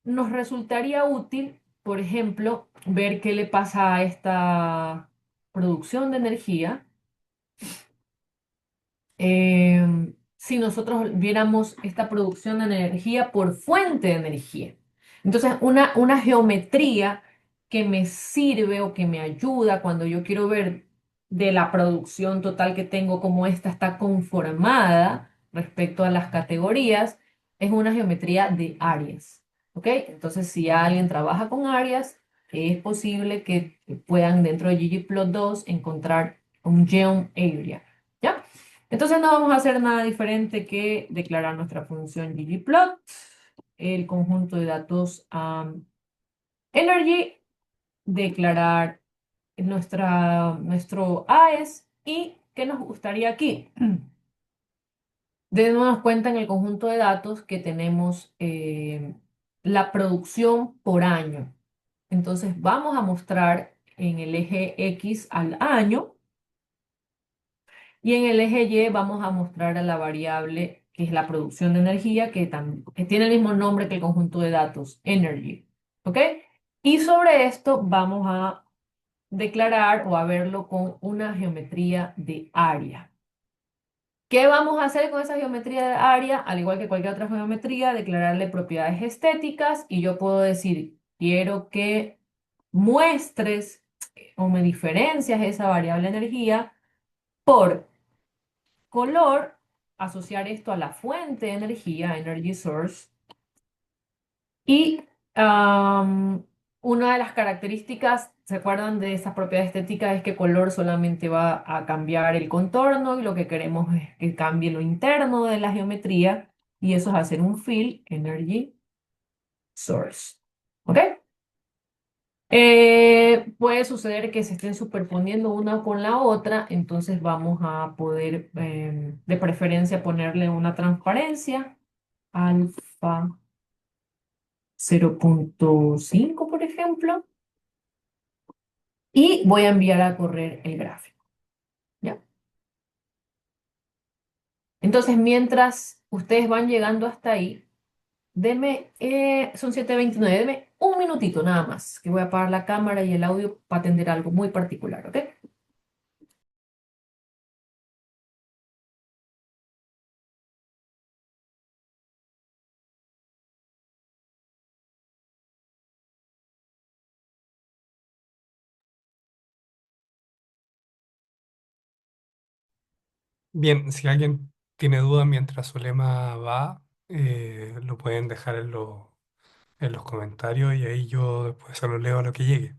nos resultaría útil, por ejemplo, ver qué le pasa a esta producción de energía si nosotros viéramos esta producción de energía por fuente de energía. Entonces, una geometría que me sirve o que me ayuda cuando yo quiero ver de la producción total que tengo, cómo esta está conformada respecto a las categorías, es una geometría de áreas. ¿Ok? Entonces, si alguien trabaja con áreas, es posible que puedan dentro de ggplot2 encontrar un geom area, ¿ya? Entonces no vamos a hacer nada diferente que declarar nuestra función ggplot, el conjunto de datos energy, declarar nuestro AES y ¿qué nos gustaría aquí? Debemos cuenta en el conjunto de datos que tenemos la producción por año. Entonces vamos a mostrar en el eje X al año y en el eje Y vamos a mostrar a la variable que es la producción de energía que tiene el mismo nombre que el conjunto de datos, energy. ¿Ok? Y sobre esto vamos a declarar o a verlo con una geometría de área. ¿Qué vamos a hacer con esa geometría de área? Al igual que cualquier otra geometría, declararle propiedades estéticas y yo puedo decir, quiero que muestres o me diferencias esa variable energía por color, asociar esto a la fuente de energía, energy source, y una de las características, ¿se acuerdan de esa propiedad estética? Es que color solamente va a cambiar el contorno y lo que queremos es que cambie lo interno de la geometría y eso es hacer un fill energy source. ¿Ok? Puede suceder que se estén superponiendo una con la otra, entonces vamos a poder de preferencia ponerle una transparencia alfa 0,5 por ejemplo. Y voy a enviar a correr el gráfico, ¿ya? Entonces, mientras ustedes van llegando hasta ahí, son 7:29, deme un minutito nada más, que voy a apagar la cámara y el audio para atender algo muy particular, ¿ok? Bien, si alguien tiene dudas mientras su lema va, lo pueden dejar en los comentarios y ahí yo después se los leo a lo que llegue.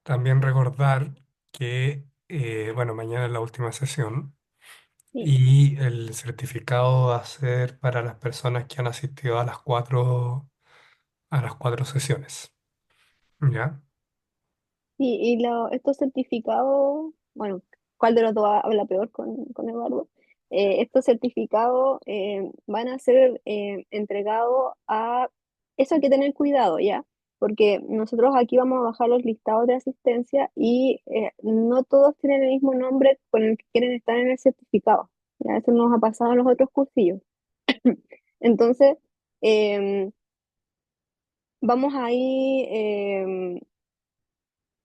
También recordar que, bueno, mañana es la última sesión Sí, y el certificado va a ser para las personas que han asistido a las cuatro sesiones. ¿Ya? estos certificados, bueno, ¿cuál de los dos habla peor con Eduardo? Estos certificados van a ser entregados a... Eso hay que tener cuidado, ¿ya? Porque nosotros aquí vamos a bajar los listados de asistencia y no todos tienen el mismo nombre con el que quieren estar en el certificado. ¿Ya? Eso nos ha pasado en los otros cursillos. Entonces, em, vamos a ir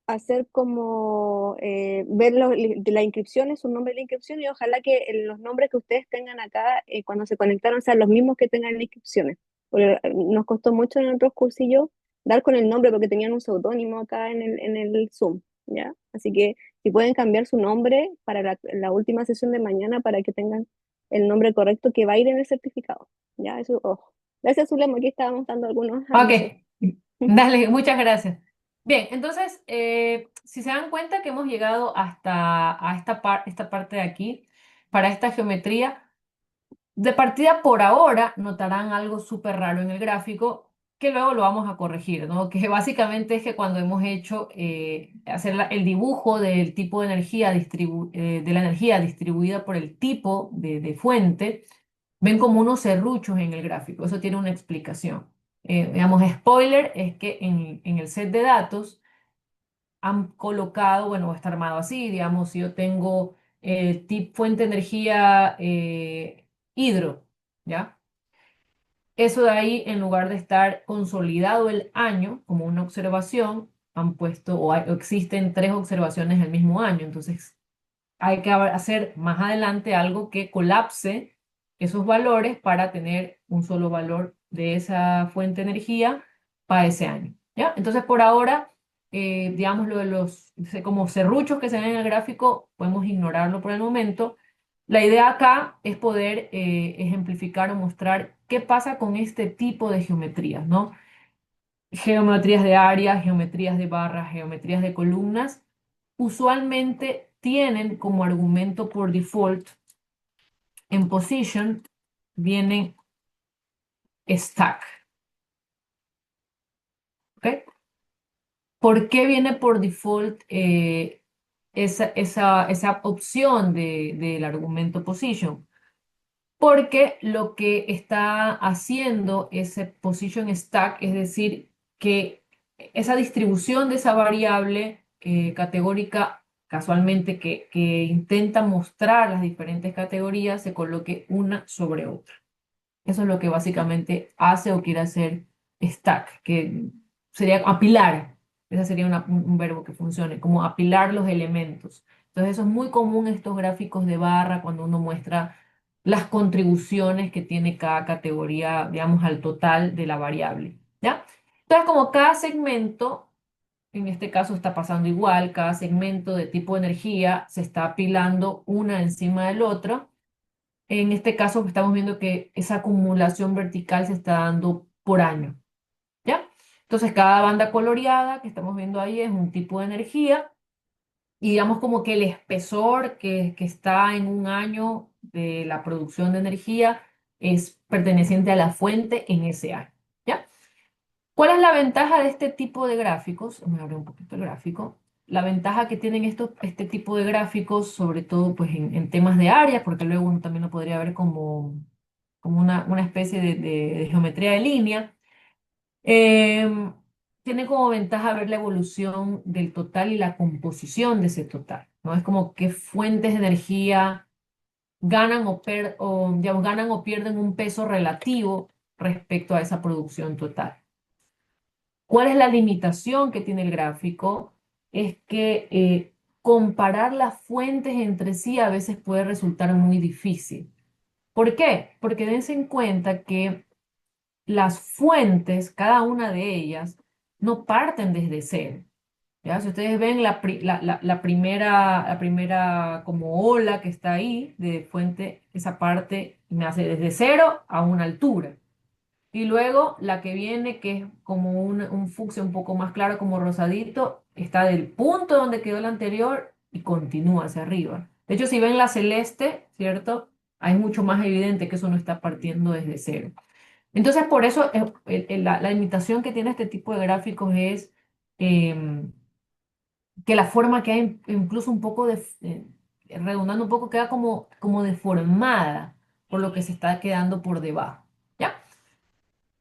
hacer como ver de las inscripciones, su nombre de la inscripción y ojalá que los nombres que ustedes tengan acá cuando se conectaron sean los mismos que tengan en las inscripciones. Porque nos costó mucho en otros cursillos dar con el nombre porque tenían un seudónimo acá en el Zoom, ¿ya? Así que si pueden cambiar su nombre para la última sesión de mañana para que tengan el nombre correcto que va a ir en el certificado, ¿ya? Eso, ojo. Gracias, Zulema, aquí estábamos dando algunos Ok, avisos. dale, muchas gracias. Bien, entonces, si se dan cuenta que hemos llegado hasta a esta parte de aquí, para esta geometría, de partida por ahora notarán algo súper raro en el gráfico que luego lo vamos a corregir, ¿no? Que básicamente es que cuando hemos hecho hacer el dibujo del tipo de energía de la energía distribuida por el tipo de fuente, ven como unos serruchos en el gráfico. Eso tiene una explicación. Digamos, spoiler es que en el set de datos han colocado, bueno, está armado así, digamos, si yo tengo fuente de energía hidro, ¿ya? Eso de ahí, en lugar de estar consolidado el año como una observación, han puesto o existen tres observaciones el mismo año. Entonces, hay que hacer más adelante algo que colapse esos valores para tener un solo valor de esa fuente de energía para ese año, ¿ya? Entonces, por ahora, digamos, lo de los como serruchos que se ven en el gráfico, podemos ignorarlo por el momento. La idea acá es poder ejemplificar o mostrar qué pasa con este tipo de geometrías, ¿no? Geometrías de áreas, geometrías de barras, geometrías de columnas usualmente tienen como argumento por default en position, viene stack. ¿Ok? ¿Por qué viene por default esa opción del argumento position? Porque lo que está haciendo ese position stack, es decir, que esa distribución de esa variable categórica, casualmente que intenta mostrar las diferentes categorías, se coloque una sobre otra. Eso es lo que básicamente hace o quiere hacer stack, que sería apilar. Ese sería un verbo que funcione, como apilar los elementos. Entonces eso es muy común en estos gráficos de barra cuando uno muestra las contribuciones que tiene cada categoría, digamos, al total de la variable. ¿Ya? Entonces, como cada segmento, en este caso está pasando igual, cada segmento de tipo de energía se está apilando una encima del otro. En este caso estamos viendo que esa acumulación vertical se está dando por año, ¿ya? Entonces cada banda coloreada que estamos viendo ahí es un tipo de energía y digamos como que el espesor que está en un año de la producción de energía es perteneciente a la fuente en ese año, ¿ya? ¿Cuál es la ventaja de este tipo de gráficos? Voy a abrir un poquito el gráfico. La ventaja que tienen este tipo de gráficos, sobre todo pues en temas de área, porque luego uno también lo podría ver como una especie de geometría de línea, eh, tiene como ventaja ver la evolución del total y la composición de ese total, ¿no? Es como qué fuentes de energía digamos, ganan o pierden un peso relativo respecto a esa producción total. ¿Cuál es la limitación que tiene el gráfico? Es que comparar las fuentes entre sí a veces puede resultar muy difícil. ¿Por qué? Porque dense en cuenta que las fuentes, cada una de ellas, no parten desde cero. ¿Ya? Si ustedes ven la primera como ola que está ahí de fuente, esa parte nace desde cero a una altura. Y luego la que viene, que es como un fucsia un poco más claro, como rosadito, está del punto donde quedó la anterior y continúa hacia arriba. De hecho, si ven la celeste, ¿cierto? Ahí es mucho más evidente que eso no está partiendo desde cero. Entonces, por eso la limitación que tiene este tipo de gráficos es em, que la forma queda incluso un poco, redundando un poco, queda como deformada por lo que se está quedando por debajo. ¿Ya?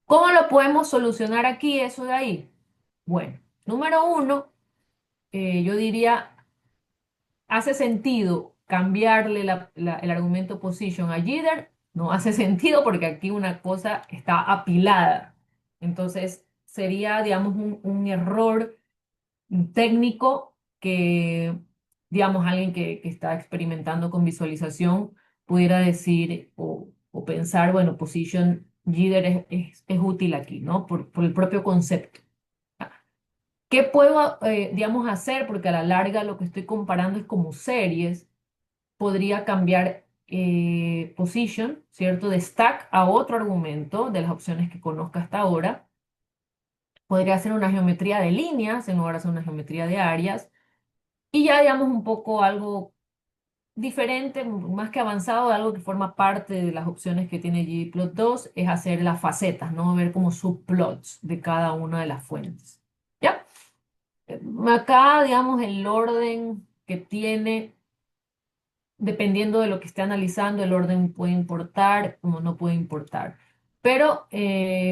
¿Cómo lo podemos solucionar aquí, eso de ahí? Bueno, número uno, yo diría, ¿hace sentido cambiarle el argumento position a jitter? No hace sentido porque aquí una cosa está apilada. Entonces, sería, digamos, un error técnico que, digamos, alguien que está experimentando con visualización pudiera decir o pensar, bueno, position jitter es útil aquí, ¿no? Por el propio concepto. ¿Qué puedo, digamos, hacer? Porque a la larga lo que estoy comparando es como series. Podría cambiar position, ¿cierto? De stack a otro argumento de las opciones que conozca hasta ahora. Podría hacer una geometría de líneas en lugar de hacer una geometría de áreas. Y ya, digamos, un poco algo diferente, más que avanzado, algo que forma parte de las opciones que tiene ggplot2, es hacer las facetas, ¿no? Ver como subplots de cada una de las fuentes. ¿Ya? Acá, digamos, el orden que tiene, dependiendo de lo que esté analizando, el orden puede importar o no puede importar. Pero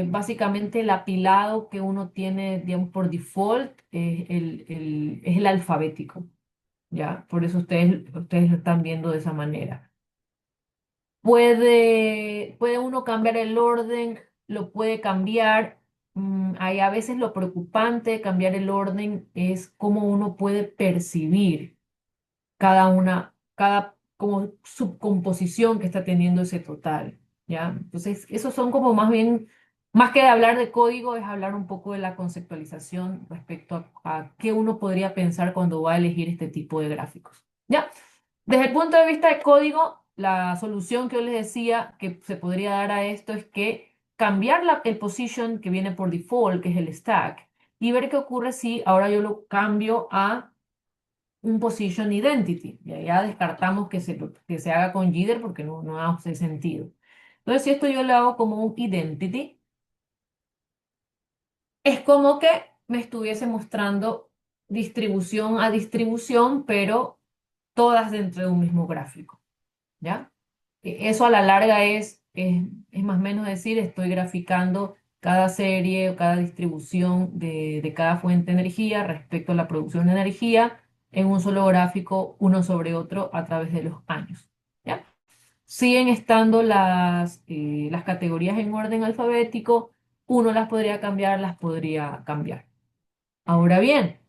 básicamente el apilado que uno tiene, digamos, por default es el alfabético. ¿Ya? Por eso ustedes lo están viendo de esa manera. Puede uno cambiar el orden, lo puede cambiar. Hay a veces lo preocupante de cambiar el orden es cómo uno puede percibir cada como subcomposición que está teniendo ese total, ¿ya? Entonces, esos son como más bien, más que de hablar de código, es hablar un poco de la conceptualización respecto a qué uno podría pensar cuando va a elegir este tipo de gráficos, ¿ya? Desde el punto de vista de código, la solución que yo les decía que se podría dar a esto es que cambiar el position que viene por default, que es el stack, y ver qué ocurre si ahora yo lo cambio a un position identity. Ya descartamos que se haga con jitter porque no hace sentido. Entonces, si esto yo lo hago como un identity, es como que me estuviese mostrando distribución a distribución, pero todas dentro de un mismo gráfico, ¿ya? Eso a la larga es más o menos decir, estoy graficando cada serie o cada distribución de cada fuente de energía respecto a la producción de energía en un solo gráfico, uno sobre otro, a través de los años, ¿ya? Siguen estando las categorías en orden alfabético, uno las podría cambiar, las podría cambiar. Ahora bien,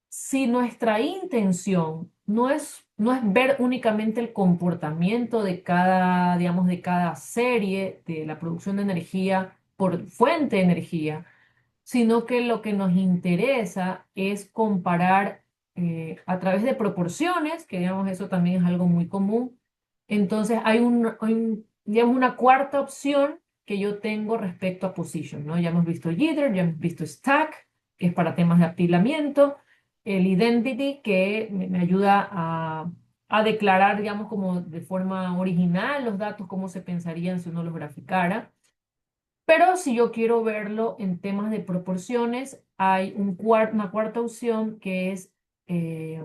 si nuestra intención no es ver únicamente el comportamiento de cada, digamos, de cada serie de la producción de energía por fuente de energía, sino que lo que nos interesa es comparar a través de proporciones, que digamos eso también es algo muy común. Entonces digamos, una cuarta opción que yo tengo respecto a position, ¿no? Ya hemos visto jitter, ya hemos visto stack, que es para temas de apilamiento, el identity, que me ayuda a declarar, digamos, como de forma original los datos, cómo se pensarían si uno los graficara. Pero si yo quiero verlo en temas de proporciones, hay una cuarta opción que eh,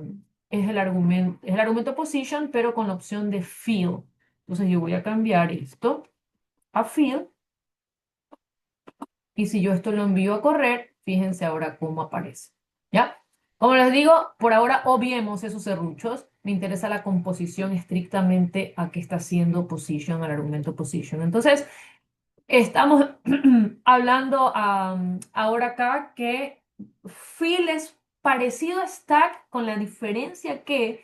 es el argumento position, pero con la opción de fill. Entonces yo voy a cambiar esto a fill, y si yo esto lo envío a correr, fíjense ahora cómo aparece. ¿Ya? Como les digo, por ahora obviemos esos serruchos. Me interesa la composición estrictamente a qué está haciendo position, al argumento position. Entonces, estamos hablando ahora acá que fill es parecido a stack, con la diferencia que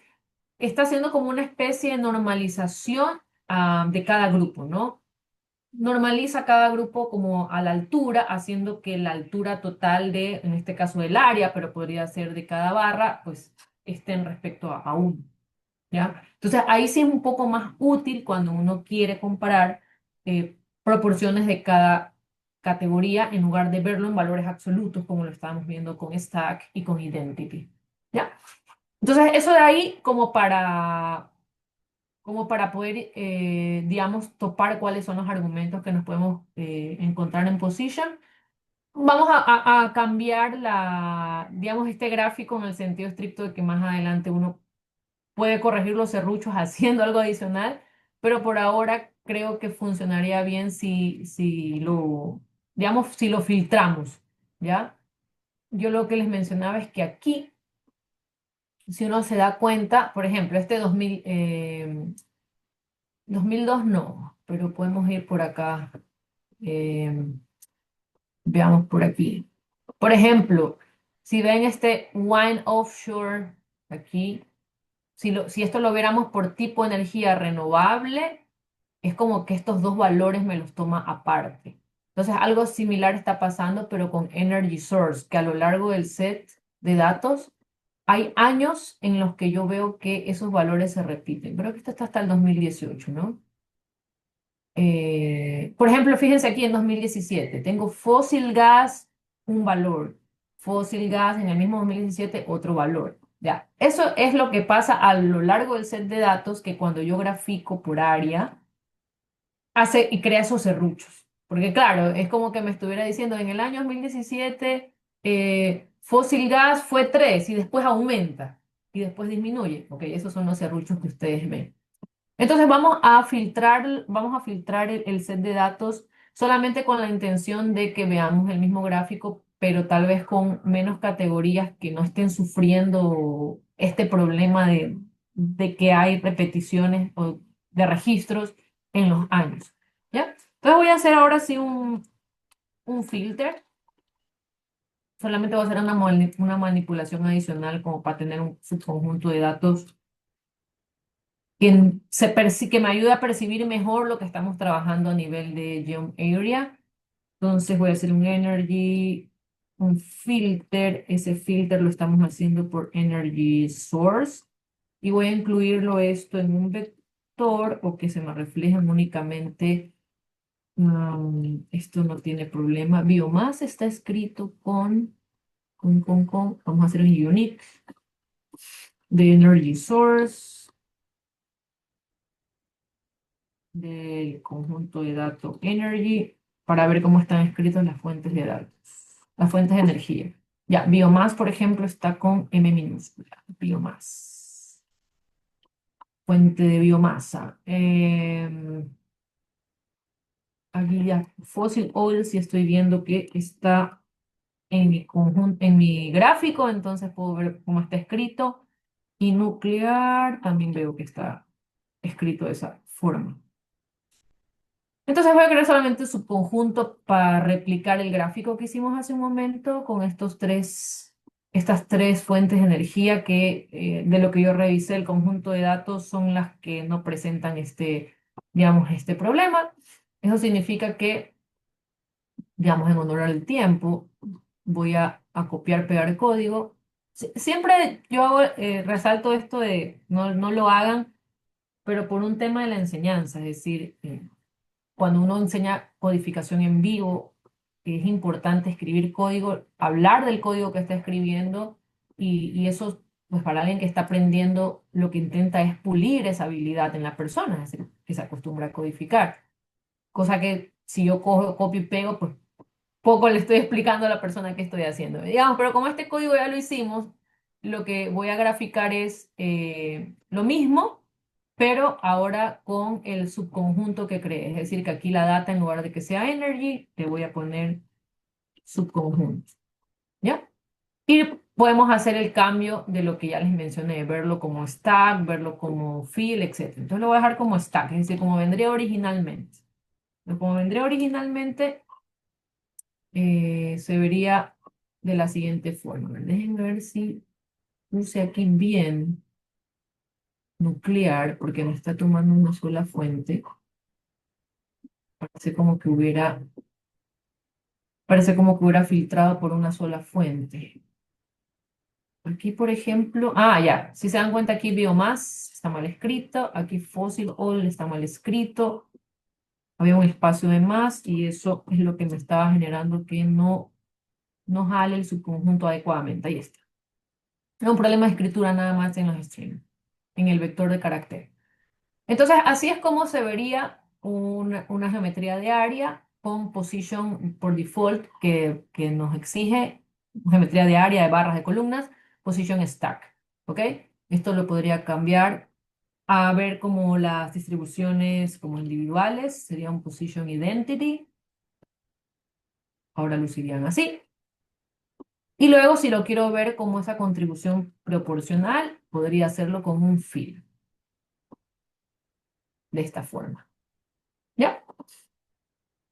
está haciendo como una especie de normalización de cada grupo, ¿no? Normaliza cada grupo como a la altura, haciendo que la altura total de, en este caso del área, pero podría ser de cada barra, pues estén respecto a uno, ¿ya? Entonces ahí sí es un poco más útil cuando uno quiere comparar proporciones de cada categoría en lugar de verlo en valores absolutos como lo estábamos viendo con stack y con identity, ¿ya? Entonces eso de ahí como para poder, digamos, topar cuáles son los argumentos que nos podemos encontrar en position. Vamos a cambiar digamos, este gráfico en el sentido estricto de que más adelante uno puede corregir los serruchos haciendo algo adicional, pero por ahora creo que funcionaría bien digamos, si lo filtramos, ¿ya? Yo lo que les mencionaba es que aquí, si uno se da cuenta, por ejemplo, este 2002 no, pero podemos ir por acá, eh, veamos por aquí. Por ejemplo, si ven este wine offshore aquí, si esto lo viéramos por tipo de energía renovable, es como que estos dos valores me los toma aparte. Entonces, algo similar está pasando, pero con Energy Source, que a lo largo del set de datos hay años en los que yo veo que esos valores se repiten. Creo que esto está hasta el 2018, ¿no? Por ejemplo, fíjense aquí en 2017, tengo fósil gas, un valor, fósil gas en el mismo 2017, otro valor. Ya, eso es lo que pasa a lo largo del set de datos, que cuando yo grafico por área, hace y crea esos serruchos. Porque claro, es como que me estuviera diciendo, en el año 2017, fósil gas fue 3 y después aumenta y después disminuye. Ok, esos son los serruchos que ustedes ven. Entonces vamos a filtrar el set de datos solamente con la intención de que veamos el mismo gráfico, pero tal vez con menos categorías que no estén sufriendo este problema de que hay repeticiones o de registros en los años. ¿Ya? Entonces voy a hacer ahora sí un filter. Solamente voy a hacer una manipulación adicional como para tener un subconjunto de datos que me ayude a percibir mejor lo que estamos trabajando a nivel de Geom Area. Entonces voy a hacer un energy, un filter. Ese filter lo estamos haciendo por energy source. Y voy a incluirlo esto en un vector o que se me reflejen únicamente. Esto no tiene problema. Biomasa está escrito con, vamos a hacer un unique. de energy source del conjunto de datos energy para ver cómo están escritas las fuentes de datos, las fuentes de energía. Ya, biomass, por ejemplo, está con M minúscula. Biomass. Fuente de biomasa. Aquí ya, fossil oil, si estoy viendo que está en mi conjunto, en mi gráfico, entonces puedo ver cómo está escrito. Y nuclear, también veo que está escrito de esa forma. Entonces voy a crear solamente un subconjunto para replicar el gráfico que hicimos hace un momento con estas tres fuentes de energía que de lo que yo revisé, el conjunto de datos son las que no presentan digamos, este problema. Eso significa que, digamos, en honor al tiempo, voy a copiar, pegar el código. Siempre yo resalto esto de no lo hagan, pero por un tema de la enseñanza, es decir, cuando uno enseña codificación en vivo, es importante escribir código, hablar del código que está escribiendo y eso, pues para alguien que está aprendiendo, lo que intenta es pulir esa habilidad en la persona, es decir, que se acostumbra a codificar. Cosa que si yo cojo, copio y pego, pues poco le estoy explicando a la persona qué estoy haciendo. Digamos, pero como este código ya lo hicimos, lo que voy a graficar es lo mismo, pero ahora con el subconjunto que creé. Es decir, que aquí la data, en lugar de que sea energy, le voy a poner subconjunto. ¿Ya? Y podemos hacer el cambio de lo que ya les mencioné, verlo como stack, verlo como fill, etc. Entonces lo voy a dejar como stack, es decir, como vendría originalmente. Como vendría originalmente, se vería de la siguiente forma. A ver, déjenme ver si puse aquí bien nuclear, porque me está tomando una sola fuente. Parece como que hubiera filtrado por una sola fuente. Aquí, por ejemplo, ya, si se dan cuenta aquí biomass está mal escrito, aquí fossil oil está mal escrito, había un espacio de más y eso es lo que me estaba generando que no jale el subconjunto adecuadamente. Ahí está. Es un problema de escritura nada más en los strings, en el vector de carácter. Entonces, así es como se vería una geometría de área con position por default que nos exige geometría de área de barras de columnas, position stack. ¿Ok? Esto lo podría cambiar a ver como las distribuciones como individuales, sería un position identity. Ahora lucirían así. Y luego, si lo quiero ver como esa contribución proporcional, podría hacerlo con un fill, de esta forma. ¿Ya?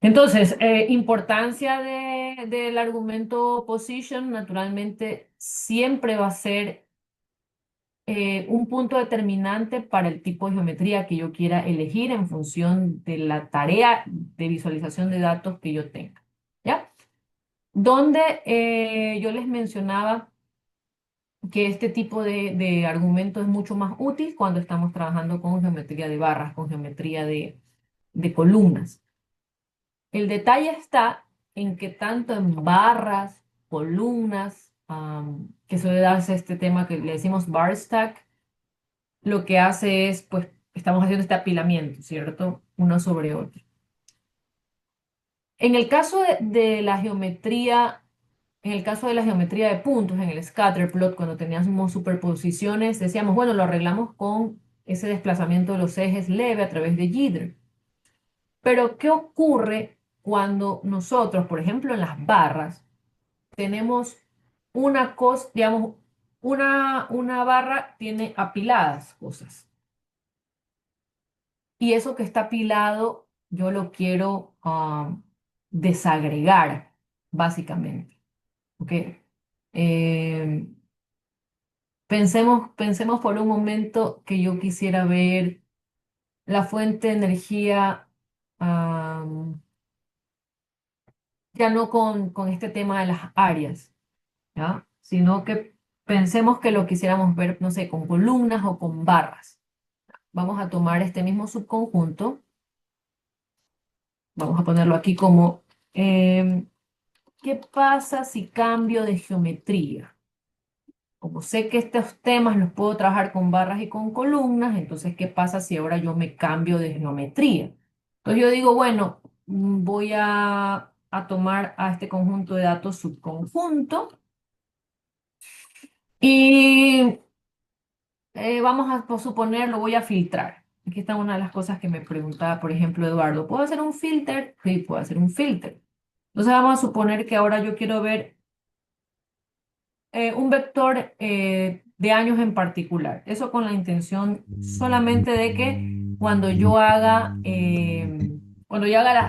Entonces, importancia del argumento position, naturalmente, siempre va a ser un punto determinante para el tipo de geometría que yo quiera elegir en función de la tarea de visualización de datos que yo tenga. ¿Ya? Donde yo les mencionaba que este tipo de argumento es mucho más útil cuando estamos trabajando con geometría de barras, con geometría de columnas. El detalle está en que tanto en barras, columnas, que suele darse este tema que le decimos bar stack, lo que hace es, pues, estamos haciendo este apilamiento, ¿cierto? Uno sobre otro. En el caso de la geometría, en el caso de la geometría de puntos, en el scatter plot, cuando teníamos superposiciones, decíamos, bueno, lo arreglamos con ese desplazamiento de los ejes leve a través de jitter. Pero, ¿qué ocurre cuando nosotros, por ejemplo, en las barras, tenemos una cosa, digamos, una barra tiene apiladas cosas? Y eso que está apilado, yo lo quiero desagregar, básicamente. ¿Ok? Eh, pensemos por un momento que yo quisiera ver la fuente de energía, ya no con este tema de las áreas, ¿ya? Sino que pensemos que lo quisiéramos ver, no sé, con columnas o con barras. Vamos a tomar este mismo subconjunto, vamos a ponerlo aquí como, ¿qué pasa si cambio de geometría? como sé que estos temas los puedo trabajar con barras y con columnas, entonces, ¿qué pasa si ahora yo me cambio de geometría? Entonces yo digo, bueno, voy a tomar a este conjunto de datos subconjunto y vamos a suponer, lo voy a filtrar. Aquí está una de las cosas que me preguntaba, por ejemplo, Eduardo. ¿Puedo hacer un filter? Sí, puedo hacer un filter. Entonces vamos a suponer que ahora yo quiero ver un vector de años en particular. Eso con la intención solamente de que cuando yo haga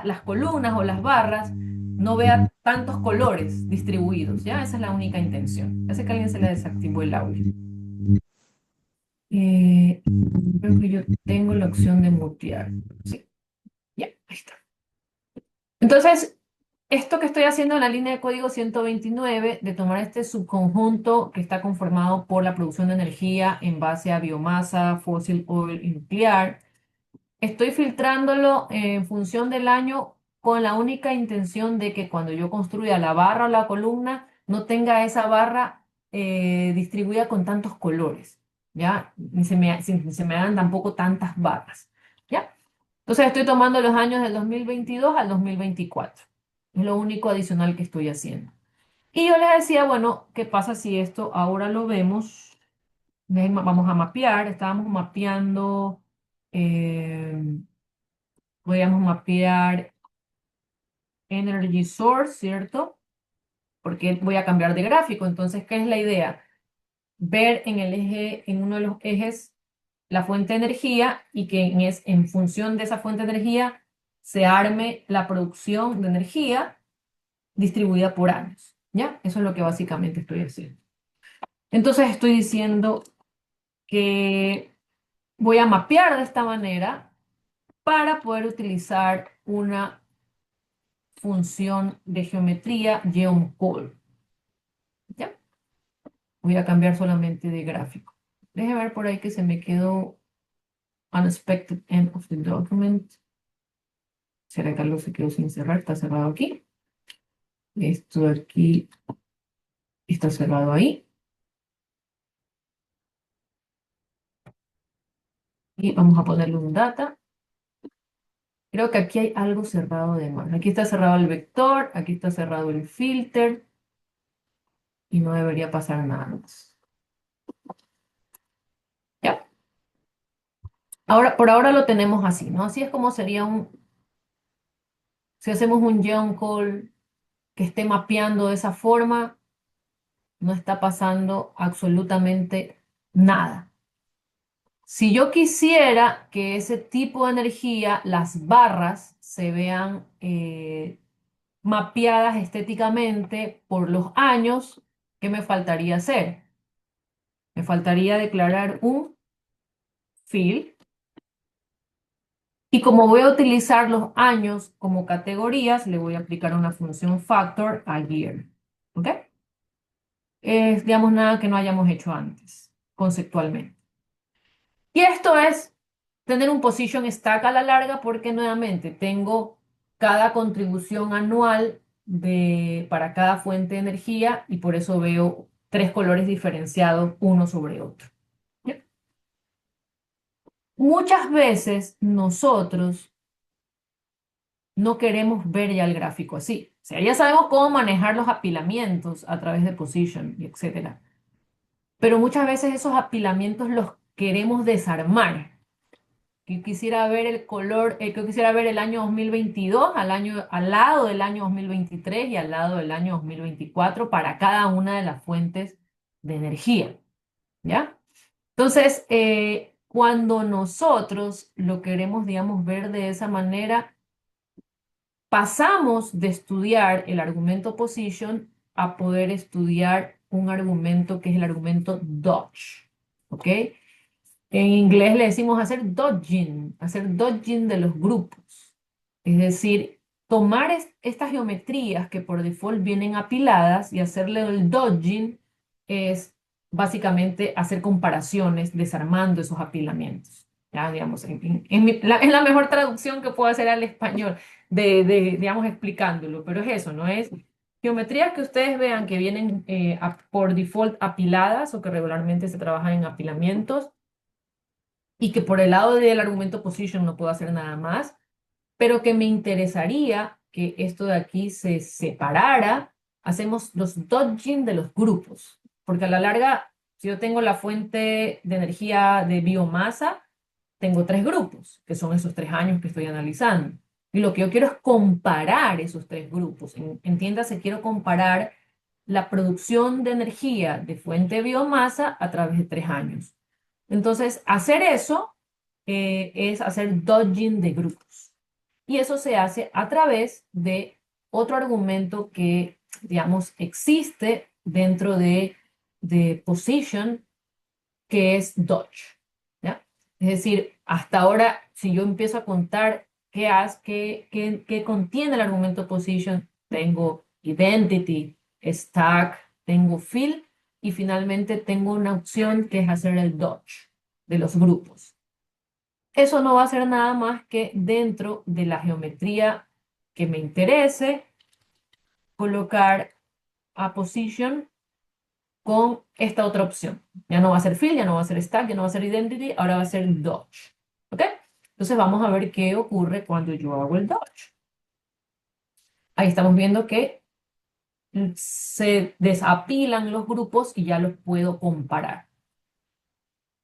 las columnas o las barras, no vea tantos colores distribuidos. ¿Ya? Esa es la única intención. Ya sé que a alguien se le desactivó el audio. Eh, Creo que yo tengo la opción de mutear. Sí, ya, ahí está. Entonces, esto que estoy haciendo en la línea de código 129, de tomar este subconjunto que está conformado por la producción de energía en base a biomasa, fósil, oil y nuclear, estoy filtrándolo en función del año con la única intención de que cuando yo construya la barra o la columna, no tenga esa barra distribuida con tantos colores, ¿ya? Ni se me hagan tampoco tantas barras, ¿ya? Entonces estoy tomando los años del 2022 al 2024. Es lo único adicional que estoy haciendo. Y yo les decía, bueno, ¿qué pasa si esto ahora lo vemos? Vamos a mapear, estábamos mapeando, eh, podríamos mapear Energy Source, ¿cierto? Porque voy a cambiar de gráfico. Entonces, ¿qué es la idea? Ver en el eje, en uno de los ejes, la fuente de energía y que en función de esa fuente de energía se arme la producción de energía distribuida por años. ¿Ya? Eso es lo que básicamente estoy haciendo. Entonces estoy diciendo que voy a mapear de esta manera para poder utilizar una función de geometría geoncall. ¿Ya? Voy a cambiar solamente de gráfico. Déjeme ver por ahí que se me quedó unexpected end of the document. ¿Será que algo se quedó sin cerrar? Está cerrado aquí. Esto de aquí está cerrado ahí. Y vamos a ponerle un data. Creo que aquí hay algo cerrado de más. Aquí está cerrado el vector, aquí está cerrado el filter y no debería pasar nada más. ¿Ya? Ahora, por ahora lo tenemos así, ¿no? Así es como sería si hacemos un Geon call que esté mapeando de esa forma, no está pasando absolutamente nada. Si yo quisiera que ese tipo de energía, las barras, se vean mapeadas estéticamente por los años, ¿qué me faltaría hacer? Me faltaría declarar un field y como voy a utilizar los años como categorías, le voy a aplicar una función factor a year. ¿Ok? Es, digamos, nada que no hayamos hecho antes, conceptualmente. Y esto es tener un position stack a la larga porque nuevamente tengo cada contribución anual para cada fuente de energía y por eso veo tres colores diferenciados uno sobre otro. ¿Ya? Muchas veces nosotros no queremos ver ya el gráfico así. O sea, ya sabemos cómo manejar los apilamientos a través de position y etcétera. Pero muchas veces esos apilamientos los queremos desarmar. Que quisiera ver el color, que quisiera ver el año 2022 al lado del año 2023 y al lado del año 2024 para cada una de las fuentes de energía, ¿ya? Entonces, cuando nosotros lo queremos, digamos, ver de esa manera, pasamos de estudiar el argumento position a poder estudiar un argumento que es el argumento Dodge, ¿ok? En inglés le decimos hacer dodging de los grupos. Es decir, tomar estas geometrías que por default vienen apiladas y hacerle el dodging es básicamente hacer comparaciones desarmando esos apilamientos. Ya, digamos, es la mejor traducción que puedo hacer al español, digamos, explicándolo, pero es eso, ¿no? Es geometrías que ustedes vean que vienen por default apiladas o que regularmente se trabajan en apilamientos y que por el lado del argumento position no puedo hacer nada más, pero que me interesaría que esto de aquí se separara, hacemos los dodging de los grupos, porque a la larga, si yo tengo la fuente de energía de biomasa, tengo tres grupos, que son esos 3 años que estoy analizando. Y lo que yo quiero es comparar esos tres grupos. Entiéndase, quiero comparar la producción de energía de fuente de biomasa a través de 3 años. Entonces, hacer eso es hacer dodging de grupos. Y eso se hace a través de otro argumento que, digamos, existe dentro de Position, que es Dodge. ¿Ya? Es decir, hasta ahora, si yo empiezo a contar qué contiene el argumento Position, tengo Identity, Stack, tengo Fill y finalmente tengo una opción que es hacer el Dodge de los grupos. Eso no va a ser nada más que dentro de la geometría que me interese, colocar a position con esta otra opción. Ya no va a ser fill, ya no va a ser stack, ya no va a ser identity, ahora va a ser dodge. ¿Ok? Entonces vamos a ver qué ocurre cuando yo hago el dodge. Ahí estamos viendo que se desapilan los grupos y ya los puedo comparar.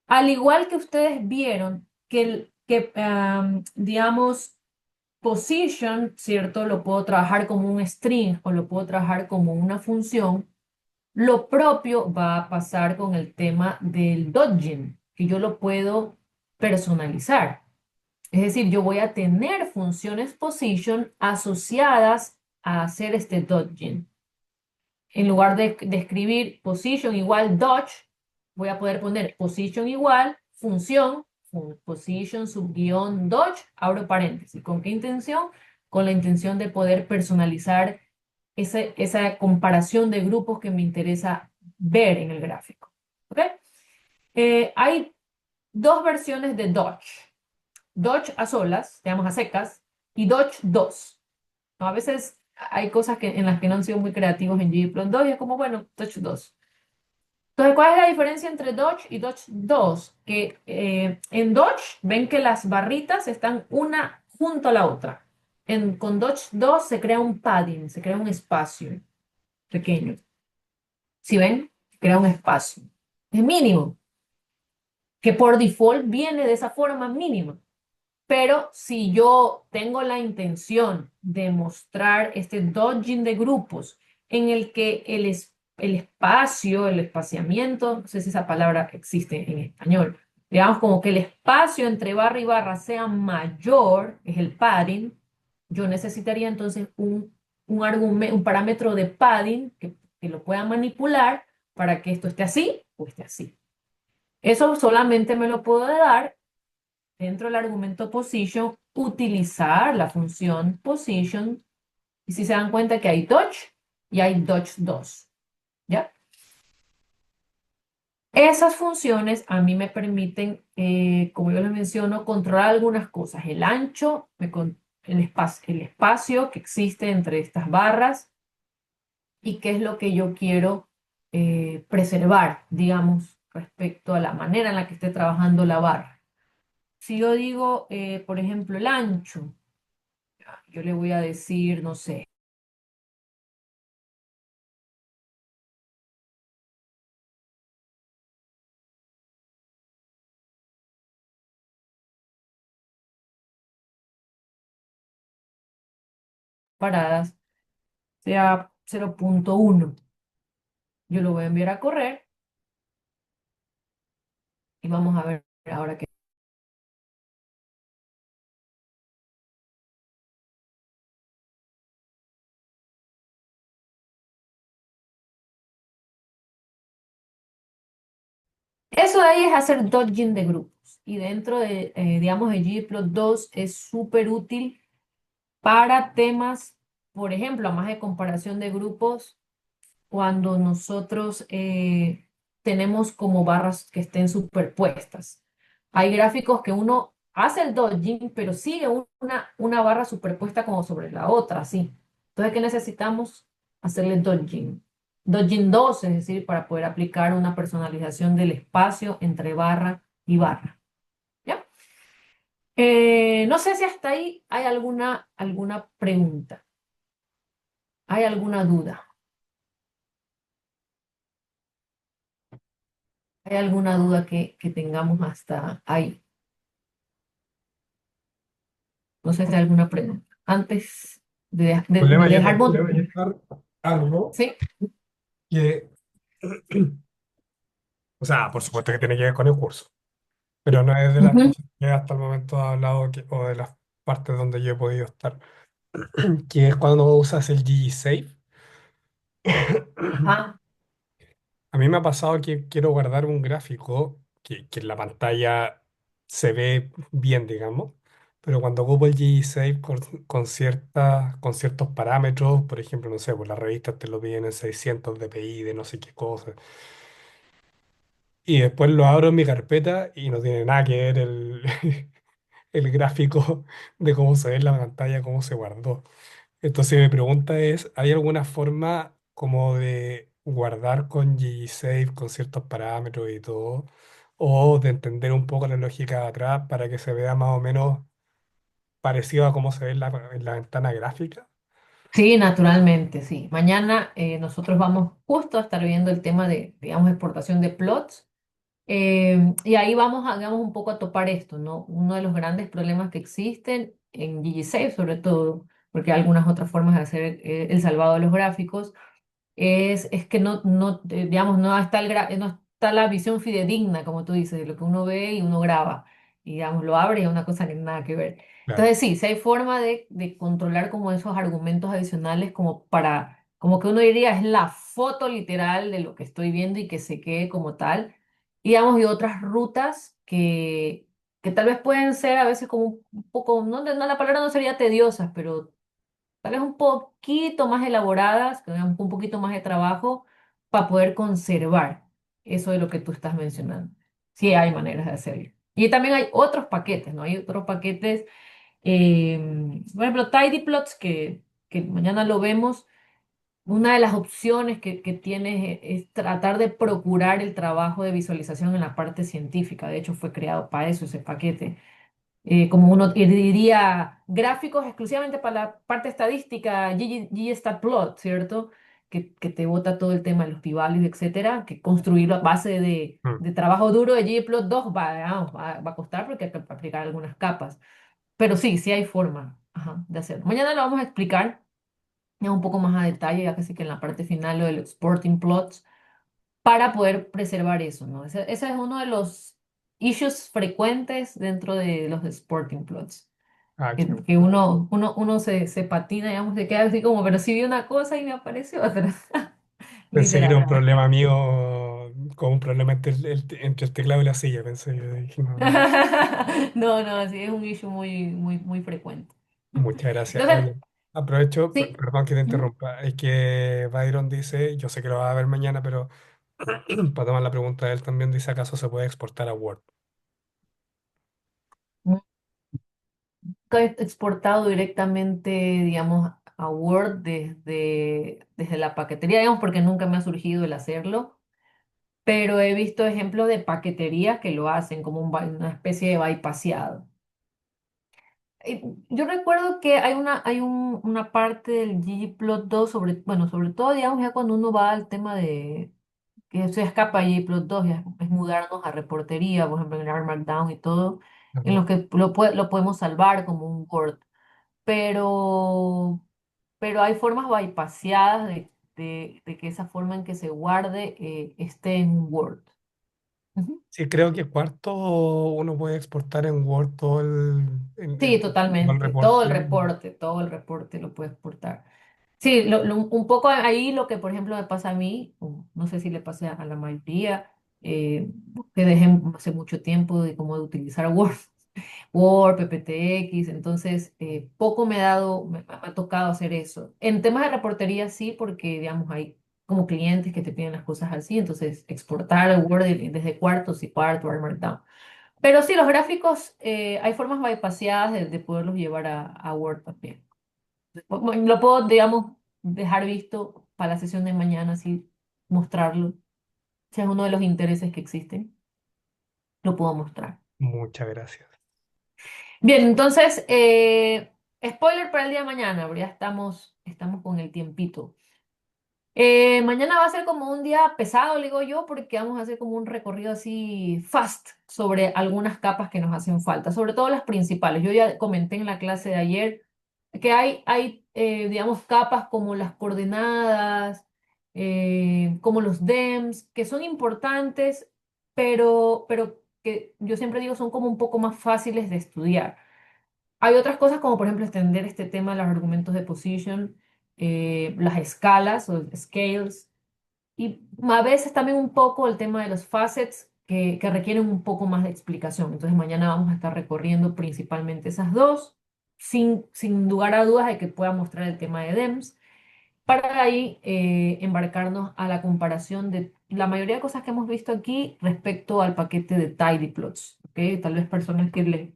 Al igual que ustedes vieron digamos, position, ¿cierto? Lo puedo trabajar como un string o lo puedo trabajar como una función. Lo propio va a pasar con el tema del dodging, que yo lo puedo personalizar. Es decir, yo voy a tener funciones position asociadas a hacer este dodging. En lugar de escribir position igual dodge, voy a poder poner position igual función, position subguión dodge, abro paréntesis. ¿Con qué intención? Con la intención de poder personalizar esa comparación de grupos que me interesa ver en el gráfico. ¿Ok? Hay dos versiones de dodge. Dodge a solas, digamos a secas, y Dodge 2. ¿No? A veces hay cosas en las que no han sido muy creativos en ggplot2 y es como, bueno, Dodge 2. Entonces, ¿cuál es la diferencia entre Dodge y Dodge 2? Que en Dodge ven que las barritas están una junto a la otra. Con Dodge 2 se crea un padding, se crea un espacio pequeño. ¿Sí ven? Crea un espacio. Es mínimo, que por default viene de esa forma mínima. Pero si yo tengo la intención de mostrar este dodging de grupos en el que el espacio, el espaciamiento, no sé si esa palabra existe en español, digamos como que el espacio entre barra y barra sea mayor, es el padding, yo necesitaría entonces un parámetro de padding que lo pueda manipular para que esto esté así o esté así. Eso solamente me lo puedo dar dentro del argumento position, utilizar la función position. Y si se dan cuenta que hay dodge y hay dodge 2. ¿Ya? Esas funciones a mí me permiten, como yo les menciono, controlar algunas cosas. El ancho, el espacio que existe entre estas barras y qué es lo que yo quiero preservar, digamos, respecto a la manera en la que esté trabajando la barra. Si yo digo, por ejemplo, el ancho, yo le voy a decir, no sé, paradas, sea 0.1. Yo lo voy a enviar a correr y vamos a ver ahora qué. Eso de ahí es hacer dodging de grupos. Y dentro de, digamos, de ggplot2 es súper útil para temas, por ejemplo, a más de comparación de grupos, cuando nosotros tenemos como barras que estén superpuestas. Hay gráficos que uno hace el dodging, pero sigue una barra superpuesta como sobre la otra, así. Entonces, ¿qué necesitamos? hacerle dodging. Dodging 2, es decir, para poder aplicar una personalización del espacio entre barra y barra. ¿Ya? No sé si hasta ahí hay alguna pregunta, hay alguna duda, hay alguna duda que tengamos hasta ahí. No sé si hay alguna pregunta. Antes Problema, de yo dejar... te quiero dejar algo Sí. que, o sea, por supuesto que tiene que ver con el curso, pero no es de las Ujú. cosas que hasta el momento he hablado o de las partes donde yo he podido estar, que es cuando usas el Gigi Safe. Ah, A mí me ha pasado que quiero guardar un gráfico que en la pantalla se ve bien, digamos, pero cuando ocupo el G-Save con ciertos parámetros, por ejemplo, no sé, pues las revistas te lo piden en 600 dpi de no sé qué cosa, y después lo abro en mi carpeta y no tiene nada que ver el gráfico de cómo se ve en la pantalla, cómo se guardó. Entonces mi pregunta es, ¿hay alguna forma como de guardar con G-Save con ciertos parámetros y todo? O de entender un poco la lógica de atrás para que se vea más o menos parecido a cómo se ve en la ventana gráfica. sí, naturalmente, sí. Mañana nosotros vamos justo a estar viendo el tema de, digamos, exportación de plots. Y ahí vamos a, digamos, un poco a topar esto, ¿no? Uno de los grandes problemas que existen en GG6, sobre todo, porque hay algunas otras formas de hacer el salvado de los gráficos, es que digamos, no está la visión fidedigna, como tú dices, de lo que uno ve y uno graba. Y digamos, lo abre y es una cosa que nada que ver. Claro. Entonces, sí, sí hay forma de controlar como esos argumentos adicionales como para, como que uno diría, es la foto literal de lo que estoy viendo y que se quede como tal. Y digamos, y otras rutas que tal vez pueden ser a veces como un poco, no, la palabra no sería tediosas, pero tal vez un poquito más elaboradas, que vean un poquito más de trabajo para poder conservar eso de lo que tú estás mencionando. Sí, hay maneras de hacerlo. Y también hay otros paquetes, ¿no? Hay otros paquetes, por ejemplo, TidyPlots, que mañana lo vemos. Una de las opciones que tienes es tratar de procurar el trabajo de visualización en la parte científica. De hecho, fue creado para eso ese paquete, como uno diría, gráficos exclusivamente para la parte estadística, ggstatplot, ¿cierto? Que te bota todo el tema de los p-values, etcétera, que construirlo a base Mm. de trabajo duro de ggplot 2 va a costar porque hay que aplicar algunas capas. Pero sí, sí hay forma, ajá, de hacerlo. Mañana lo vamos a explicar ya un poco más a detalle, ya casi que en la parte final, lo de los exporting plots para poder preservar eso, ¿no? Ese es uno de los issues frecuentes dentro de los sporting plots, Ah, que uno se patina, digamos, se queda así como, pero si vi una cosa y me apareció otra, pensé que era un literal. problema mío, como un problema entre el teclado y la silla, pensé yo. Dije, no, no. No, no, sí, es un issue muy frecuente. Muchas gracias. Entonces, Oye, aprovecho, sí. perdón que te Ujú. interrumpa, es que Byron dice, yo sé que lo va a ver mañana, pero para tomar la pregunta de él también dice, ¿acaso se puede exportar a Word? Nunca he exportado directamente, digamos, a Word desde la paquetería, digamos, porque nunca me ha surgido el hacerlo. Pero he visto ejemplos de paqueterías que lo hacen como una especie de bypassado. Yo recuerdo que una parte del ggplot2 bueno, sobre todo, digamos, ya cuando uno va al tema de que se escapa ggplot2, ya es mudarnos a reportería, por ejemplo, en el R Markdown y todo, en Ajá. los que lo podemos salvar como un Word. Pero, pero hay formas bypaseadas de que esa forma en que se guarde esté en un Word. Ujú. Sí, creo que cuarto uno puede exportar en Word Sí, todo el totalmente. reporte. Todo el reporte lo puedes exportar. Sí, un poco ahí lo que, por ejemplo, me pasa a mí, o no sé si le pasa a la mayoría, que dejé hace mucho tiempo de como de utilizar Word, Word, PPTX, entonces poco me ha tocado hacer eso. En temas de reportería sí, porque digamos hay como clientes que te piden las cosas así, entonces exportar Word desde cuartos y cuarto, Markdown. Pero sí, los gráficos, hay formas bypaseadas de poderlos llevar a Word también. Lo puedo, digamos, dejar visto para la sesión de mañana, así mostrarlo. Si es uno de los intereses que existen, lo puedo mostrar. Muchas gracias. Bien, entonces, spoiler para el día de mañana, pero ya estamos con el tiempito. Mañana va a ser como un día pesado, le digo yo, porque vamos a hacer como un recorrido así fast sobre algunas capas que nos hacen falta, sobre todo las principales. Yo ya comenté en la clase de ayer que digamos, capas como las coordenadas, como los DEMS, que son importantes, pero que yo siempre digo son como un poco más fáciles de estudiar. Hay otras cosas como por ejemplo extender este tema de los argumentos de position, las escalas o scales y a veces también un poco el tema de los facets que requieren un poco más de explicación. Entonces mañana vamos a estar recorriendo principalmente esas dos, sin lugar a dudas de que pueda mostrar el tema de DEMS para ahí embarcarnos a la comparación de la mayoría de cosas que hemos visto aquí respecto al paquete de tidyplots, ¿ok? Tal vez personas que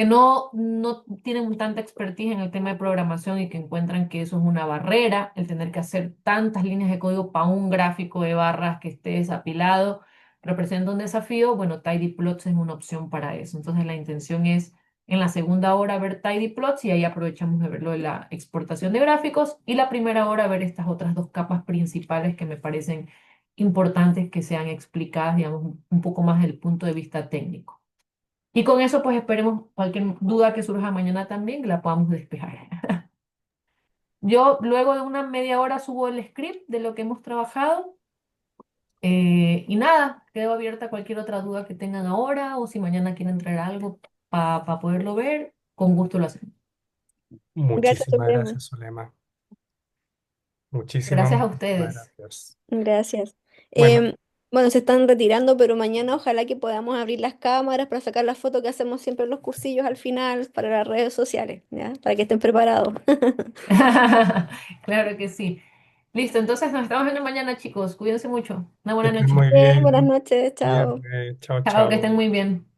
no tienen tanta expertise en el tema de programación y que encuentran que eso es una barrera, el tener que hacer tantas líneas de código para un gráfico de barras que esté desapilado, representa un desafío. Bueno, tidyplots es una opción para eso. Entonces la intención es en la segunda hora ver tidyplots y ahí aprovechamos de ver lo de la exportación de gráficos y la primera hora ver estas otras dos capas principales que me parecen importantes que sean explicadas, digamos, un poco más desde el punto de vista técnico. Y con eso pues esperemos cualquier duda que surja mañana también que la podamos despejar. Yo luego de una media hora subo el script de lo que hemos trabajado y nada, quedo abierta a cualquier otra duda que tengan ahora o si mañana quieren traer algo para poderlo ver, con gusto lo hacemos. Gracias, Muchísimas Zulema. gracias, Zulema. Muchísimas, Gracias a muchísimas ustedes. gracias. Gracias. Bueno, Bueno, se están retirando, pero mañana ojalá que podamos abrir las cámaras para sacar la foto que hacemos siempre en los cursillos al final para las redes sociales, ¿ya? Para que estén preparados. Claro que sí. Listo, entonces nos estamos viendo mañana, chicos. Cuídense mucho. Una que buena estén noche. muy Bien, buenas bien. noches, chao. Cuídate. Chao, Chao, que estén chao. muy bien.